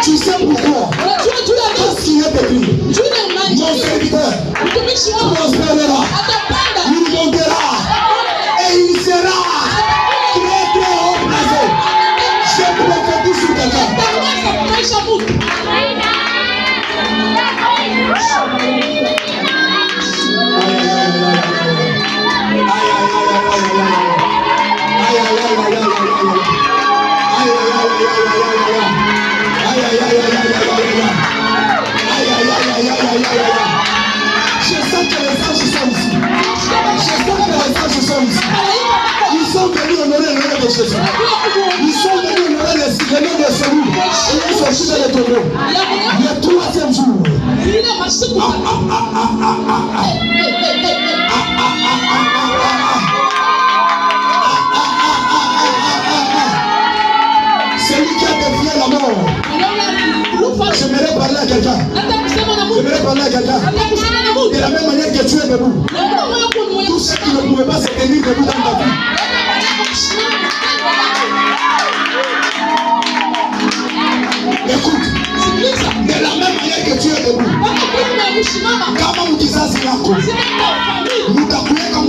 Tu sais pourquoi? Parce qu'il est écrit, mon serviteur prospérera, il montera et il sera très très haut placé. Je prophétise sur quelqu'un. Je sens que les anges sont ici. Ils sont venus honorer le nom de Jésus. Ils sont venus honorer le nom de celui qui est sorti dans le tombeau. Le troisième jour. Celui qui a défié la mort. J'aimerais parler à quelqu'un. J'aimerais parler à quelqu'un. De la même manière que tu es debout. Tous ceux qui ne pouvaient pas se tenir debout dans ta vie. Écoute. De la même manière que tu es debout. Kama ukisasi yako. Mutakuweka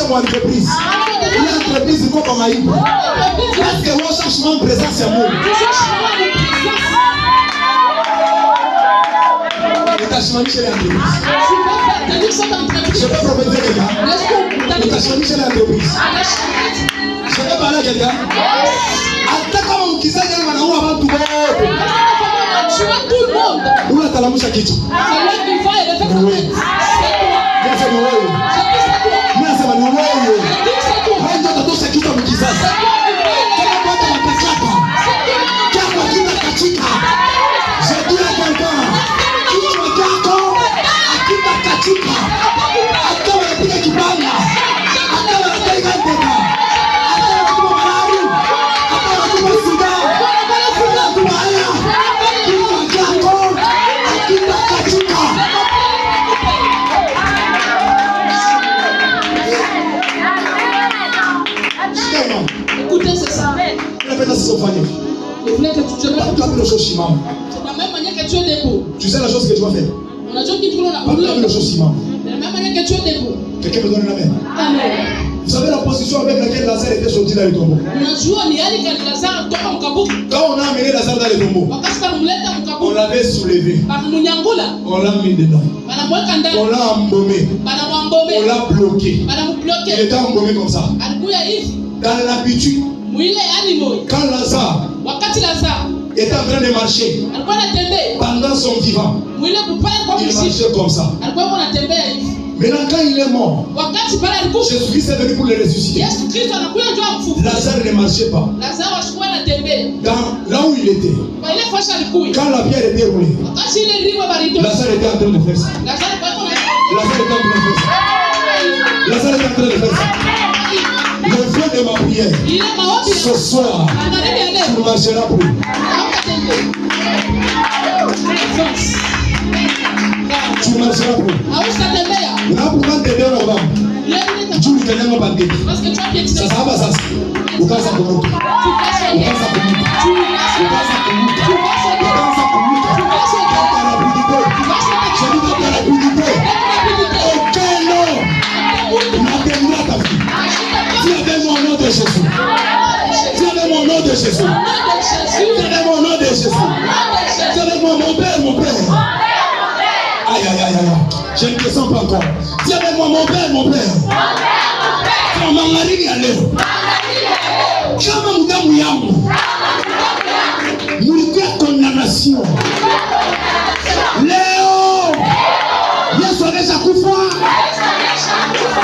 mon entreprise. Une entreprise iko kwa maibu. Parce que on cherche mon présence ya Mungu. Utasimamisha ile entreprise. Je peux prophétiser quelqu'un. Utasimamisha ile entreprise. Je peux parler à quelqu'un. Hata kama mkizaji wanaua watu wote. Unatalamusha kitu. Nasema ni wewe. Nasema ni wewe. Hapo tatosha kitu mkizazi. Kama watu watakaka. Kama kitu katika. Je dis à quelqu'un. Kitu chako akita katika. Hata unapiga kibanda. Hata unapiga ndeka. Hata unapiga malaria. Hata unapiga sida. Hata unapiga haya. Kitu chako akita katika. Écoutez, c'est ça. Je voulais que tu te mettes. C'est de la même manière que tu es debout. Tu sais la chose que tu vas faire. On a dit que tu l'as. De la même manière que tu es debout. Quelqu'un me donne un amen. Amen. Vous savez la position avec laquelle Lazare était sorti dans le tombeau. Quand on a amené Lazare dans le tombeau, on l'avait soulevé. On l'a mis dedans. On l'a embaumé. On l'a bloqué. Il était embaumé comme ça. Dans l'habitude, quand Lazare était en train de marcher pendant son vivant, il marchait comme ça. Maintenant, quand il est mort, Jésus-Christ est venu pour le ressusciter. Lazare ne marchait pas. Là où il était, quand la pierre était roulée, Lazare était en train de faire ça. Lazare était en train de faire ça. Le feu de ma prière, ce soir, tu ne marcheras plus. Tu ne marcheras plus. Là, pourquoi t'aider au bas? Tu ne t'aides pas bandit. Ça va pas ça. Ou pas ça pour nous. Ou pas ça pour nous. Ou pas ça pour nous. Ou pas ça pour nous. Dans la rapidité. Je dis dans la rapidité. Aucun homme n'atteindra ta vie. Tu avais mon nom de Jésus. Tu avais mon nom de Jésus. Tu avais mon nom de Jésus. Tu avais mon père, mon père. Aïe, aïe, aïe, aïe. Je ne te sens pas encore. Dis avec moi, mon père, mon père. Quand ma mari est allée. Kama mudamu yangu. Mulikuwa condamnation. Leo. Yesu anaweza kufa.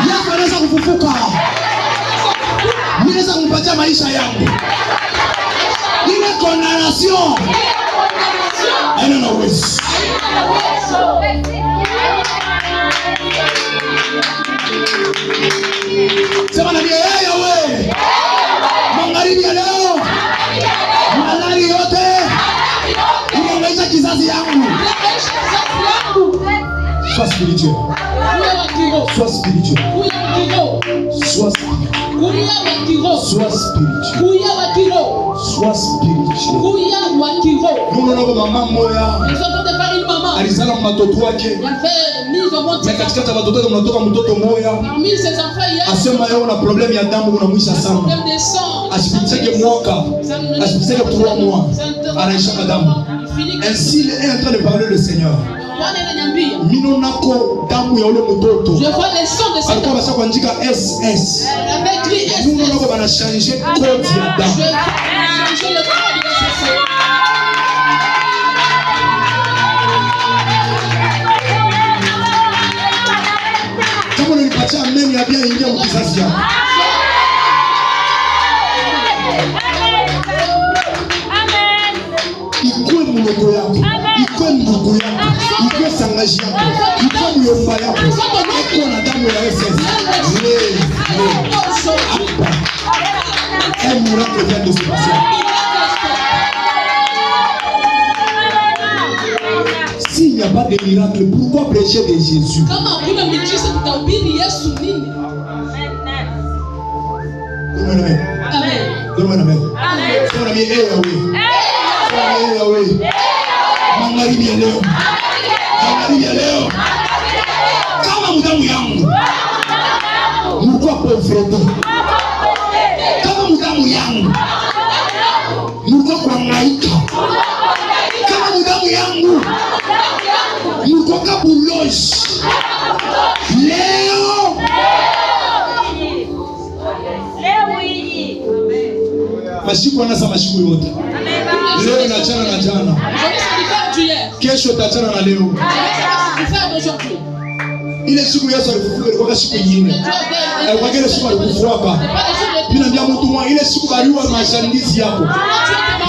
Yesu anaweza kufufuka. Mimi naweza kumpatia maisha yangu. Ile condamnation. Haina na uwezo. Sema na yeye wewe. Magharibi ya leo. Malali yote. Inaongeza kizazi yangu. Sois spirituel. Sois spirituel. Sois spirituel. Sois spirituel. Sois spirituel. Nous n'avons pas maman moya. Alizala matoto wake. Mais katikati ya watoto mnatoka mtoto moya. Asema yeye una problem ya damu unamwisha sana. Asipitike mwaka. Asipitike 3 mois. Anaisha damu. Ainsi il est en train de parler le Seigneur. Mino nako damu ya ule mtoto. Je vois les sons de cette alikuwa basa kuandika SS. Mungu nako bana changer code ya damu. Je vais changer le code de ce sang. Kama unanipatia amen ya bien ingia mkizazi yako. Ikue mloko yako, ikue ndugu yako, ikue sangaji yako, ikue myomba yako, ikue na damu ya SS. Un miracle vient de se passer. S'il n'y a pas de miracle, pourquoi prêcher de Jésus? Donne-moi un amen. Donne-moi un amen. Magharibi ya leo. Magharibi ya leo. Kama mudamu yangu. Mlikuwa pauvreté, kama mudamu yangu mko kuhangaika, kama mudamu yangu mko kabuloshi, leo mashiku anasa mashiku yote. Leo inachana na jana, kesho itachana na leo. Ile siku Yesu alifufuka ilikuwa siku nyingine. Kwa ile siku alikufuaka. Bila ndia mtu mwa ile siku baliwa mashandizi yako.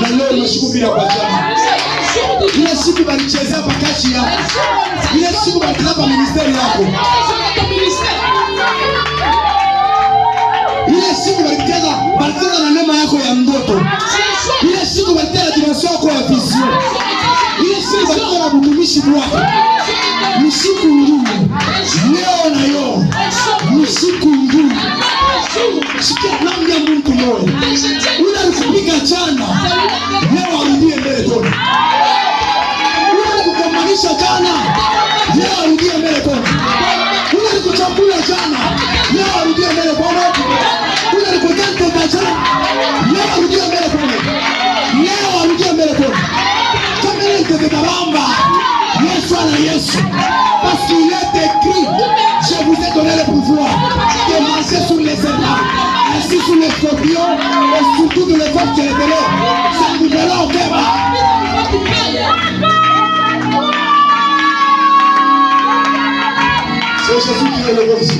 Na leo ni siku bila kuachana. Ile siku balichezea pakashi yako. Ile siku baliklapa ministeri yako. Ile siku balicheza na neema yako ya ndoto. Ile siku balicheza dimension yako ya vision. Ile siku balicheza na butumishi wako. Ni siku nyingine. Leo na yo ni siku nyingine. Sikia namna ya mtu mmoja. Ule alikupiga jana, leo arudie mbele tena. Ule alikukomanisha jana, leo arudie mbele tena. Ule alikuchambua jana, leo arudie mbele tena. Ule alikutenda jana, leo arudie mbele tena. Leo arudie mbele tena. Kama ile itakaramba Yesu ana Yesu. Parce qu'il est écrit, je vous ai donné le pouvoir de marcher sur les serpents, ainsi sur les scorpions, et sur toutes les forces de l'éternel. Ça vous verra au cœur. C'est Jésus qui est élevé ici.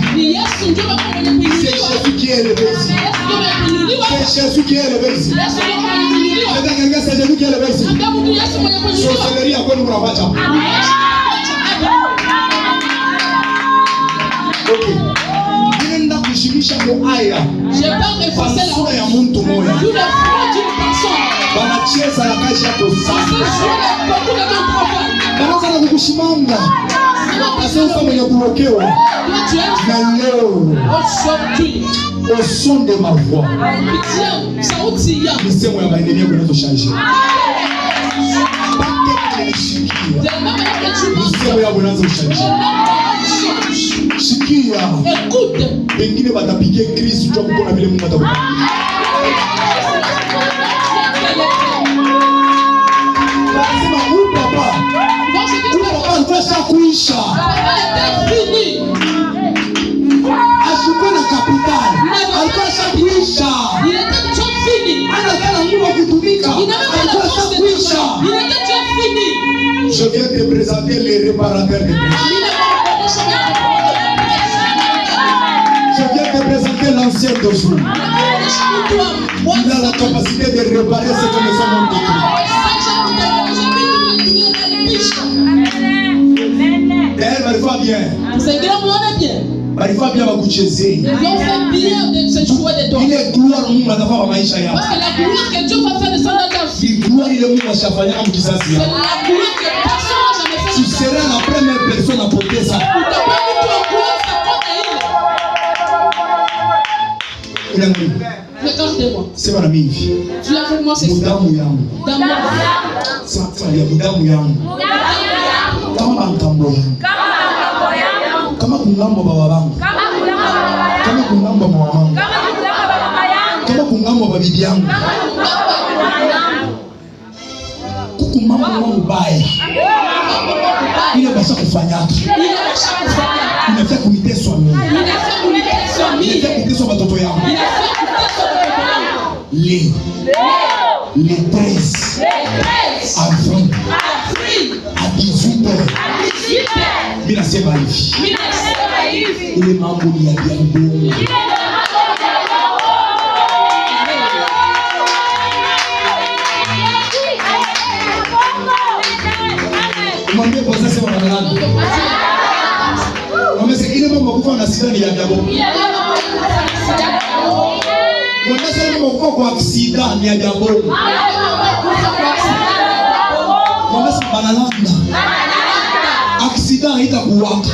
C'est Jésus qui est élevé ici. C'est Jésus qui est élevé ici. C'est Jésus qui est élevé ici. Sorcellerie à quoi nous l'avons. Ok. Nenda kushimisha aya. Je vais renforcer la sura ya mtu mmoja. D'où le front d'une personne. Wanacheza na kazi yako sana. Banaanza na kukushimanga. Sasa mwenye kuokewa. Na leo. Au son de ma voix. Misemo ya maendeleo kunazoshaje. Misemo ya kunazoshaje. Sikia. Écoute. Pengine batapigia Kristo kwa kuona vile Mungu atakupa. Lazima papa. Papa mpesa kuisha. Ashuko na kapitali. Alipasha kuisha. Il était déjà fini. Anataka Mungu kutumika. Alipasha kuisha. Il était déjà fini. Je viens te présenter les réparateurs de péché. Je viens te présenter l'ancien de jour. Il a la capacité de réparer ce que nous avons détruit. Elle va bien. Balifa bien bakuchezea. Ils ont fait bien de se jouer de toi. Ile gloire Mungu atafanya maisha yako. Parce que la gloire que Dieu va faire de son dans ta vie. Gloire ile Mungu ashafanya kama kizazi C'est yako. la gloire que personne n'a jamais fait. Tu seras la première personne à porter ça. Regardez-moi. Sema na mimi hivi. Tu as fait moi c'est ça. Mudamu yangu. Dans mon Sasa ya mudamu yangu. Kama ngambo yangu. Kama kungambo baba bangu. Kama kungambo mama wangu. Kama kungambo babibi yangu. Kukumambo wangu baya. Ile basa kufanyaka. Inafaa kuniteswa mimi. Inafaa kuniteswa watoto yangu. Le 13 avril à 18h. Mimi nasema hivi. Ile mambo ni ya Mungu. Mwambie kwa sasa sema na nani? Wamesema ile mambo kufa na sida ni ya Mungu. Mwambie sasa mambo kwa accident ni ya Mungu. Mwambie sasa banalanda. Accident haitakuwaka.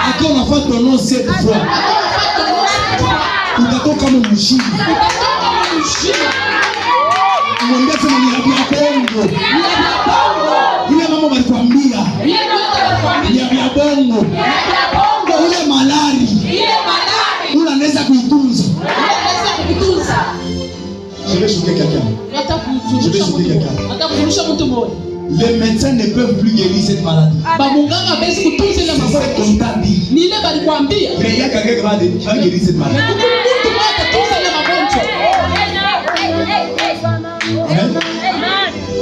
Akiwa unafuata non cette fois. Utatoka kama mshindi. Mwambie sasa ni ya bongo. Ile mama walikwambia. Ni ya bongo. Ile malari. vais choquer quelqu'un. Je vais choquer quelqu'un. Les médecins ne peuvent plus guérir cette maladie. C'est ça qu'on t'a dit. Mais il y a quelqu'un qui va guérir cette maladie.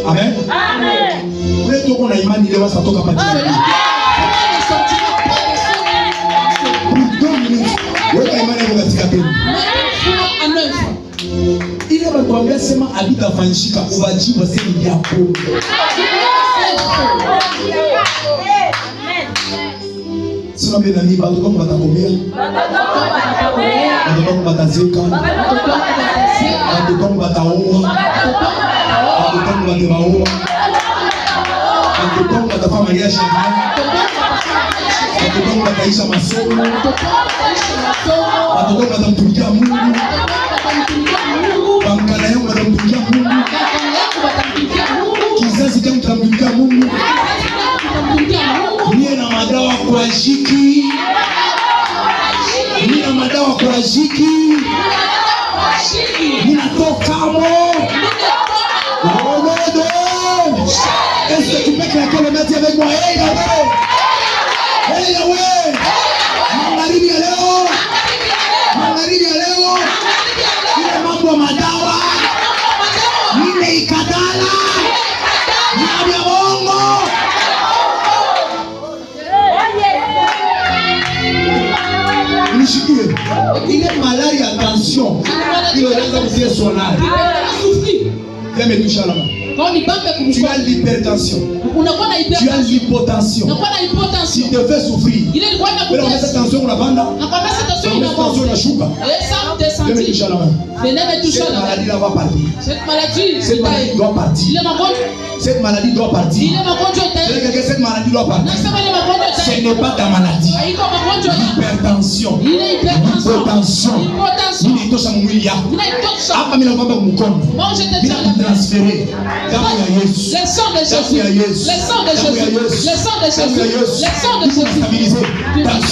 Amen. Amen. Vous êtes au Naïman, il va sortir comme il est combien seulement habite à Fanchika, on va dire c'est une diapo. Sinon, bien ami, bateau comme Batakomia, bateau comme Batazeka, bateau comme Bataoua, bateau comme Bataoua, bateau comme Batafa Maria Chama, bateau comme Bataïcha Masson, bateau comme Batamtukia Mungu. Bangalayo batamtukia Mungu. Kizazi cha mtamtukia Mungu. Niye na madawa kwa jiki. Niye na madawa kwa jiki. Ninatoka mo. Est-ce que tu peux claquer le métier avec moi? Hey Yahweh. Hey Yahweh. Magharibi ya leo. Magharibi ya leo. Ile mambo madawa. Nile ikadala. Nile ya bongo. Nishikie. Ile malaria attention. Ile unaweza kusikia sonari. Viens me toucher la main. Tu as l'hypertension. Tu as l'hypotension. Si tu te fais souffrir. Mais on met cette tension on la bande. On met cette tension on la chouka. Viens me toucher la main. Cette maladie là va partir. Cette maladie doit partir. Cette maladie doit partir. Cette maladie doit partir. Ce n'est pas ta maladie. L'hypertension. L'hypotension. L'initosha mwili yako. Hapa mimi naomba mkono. Bila kutransférer. Le sang de Jésus. Le sang de Jésus. Le sang de Jésus. Le sang de Jésus.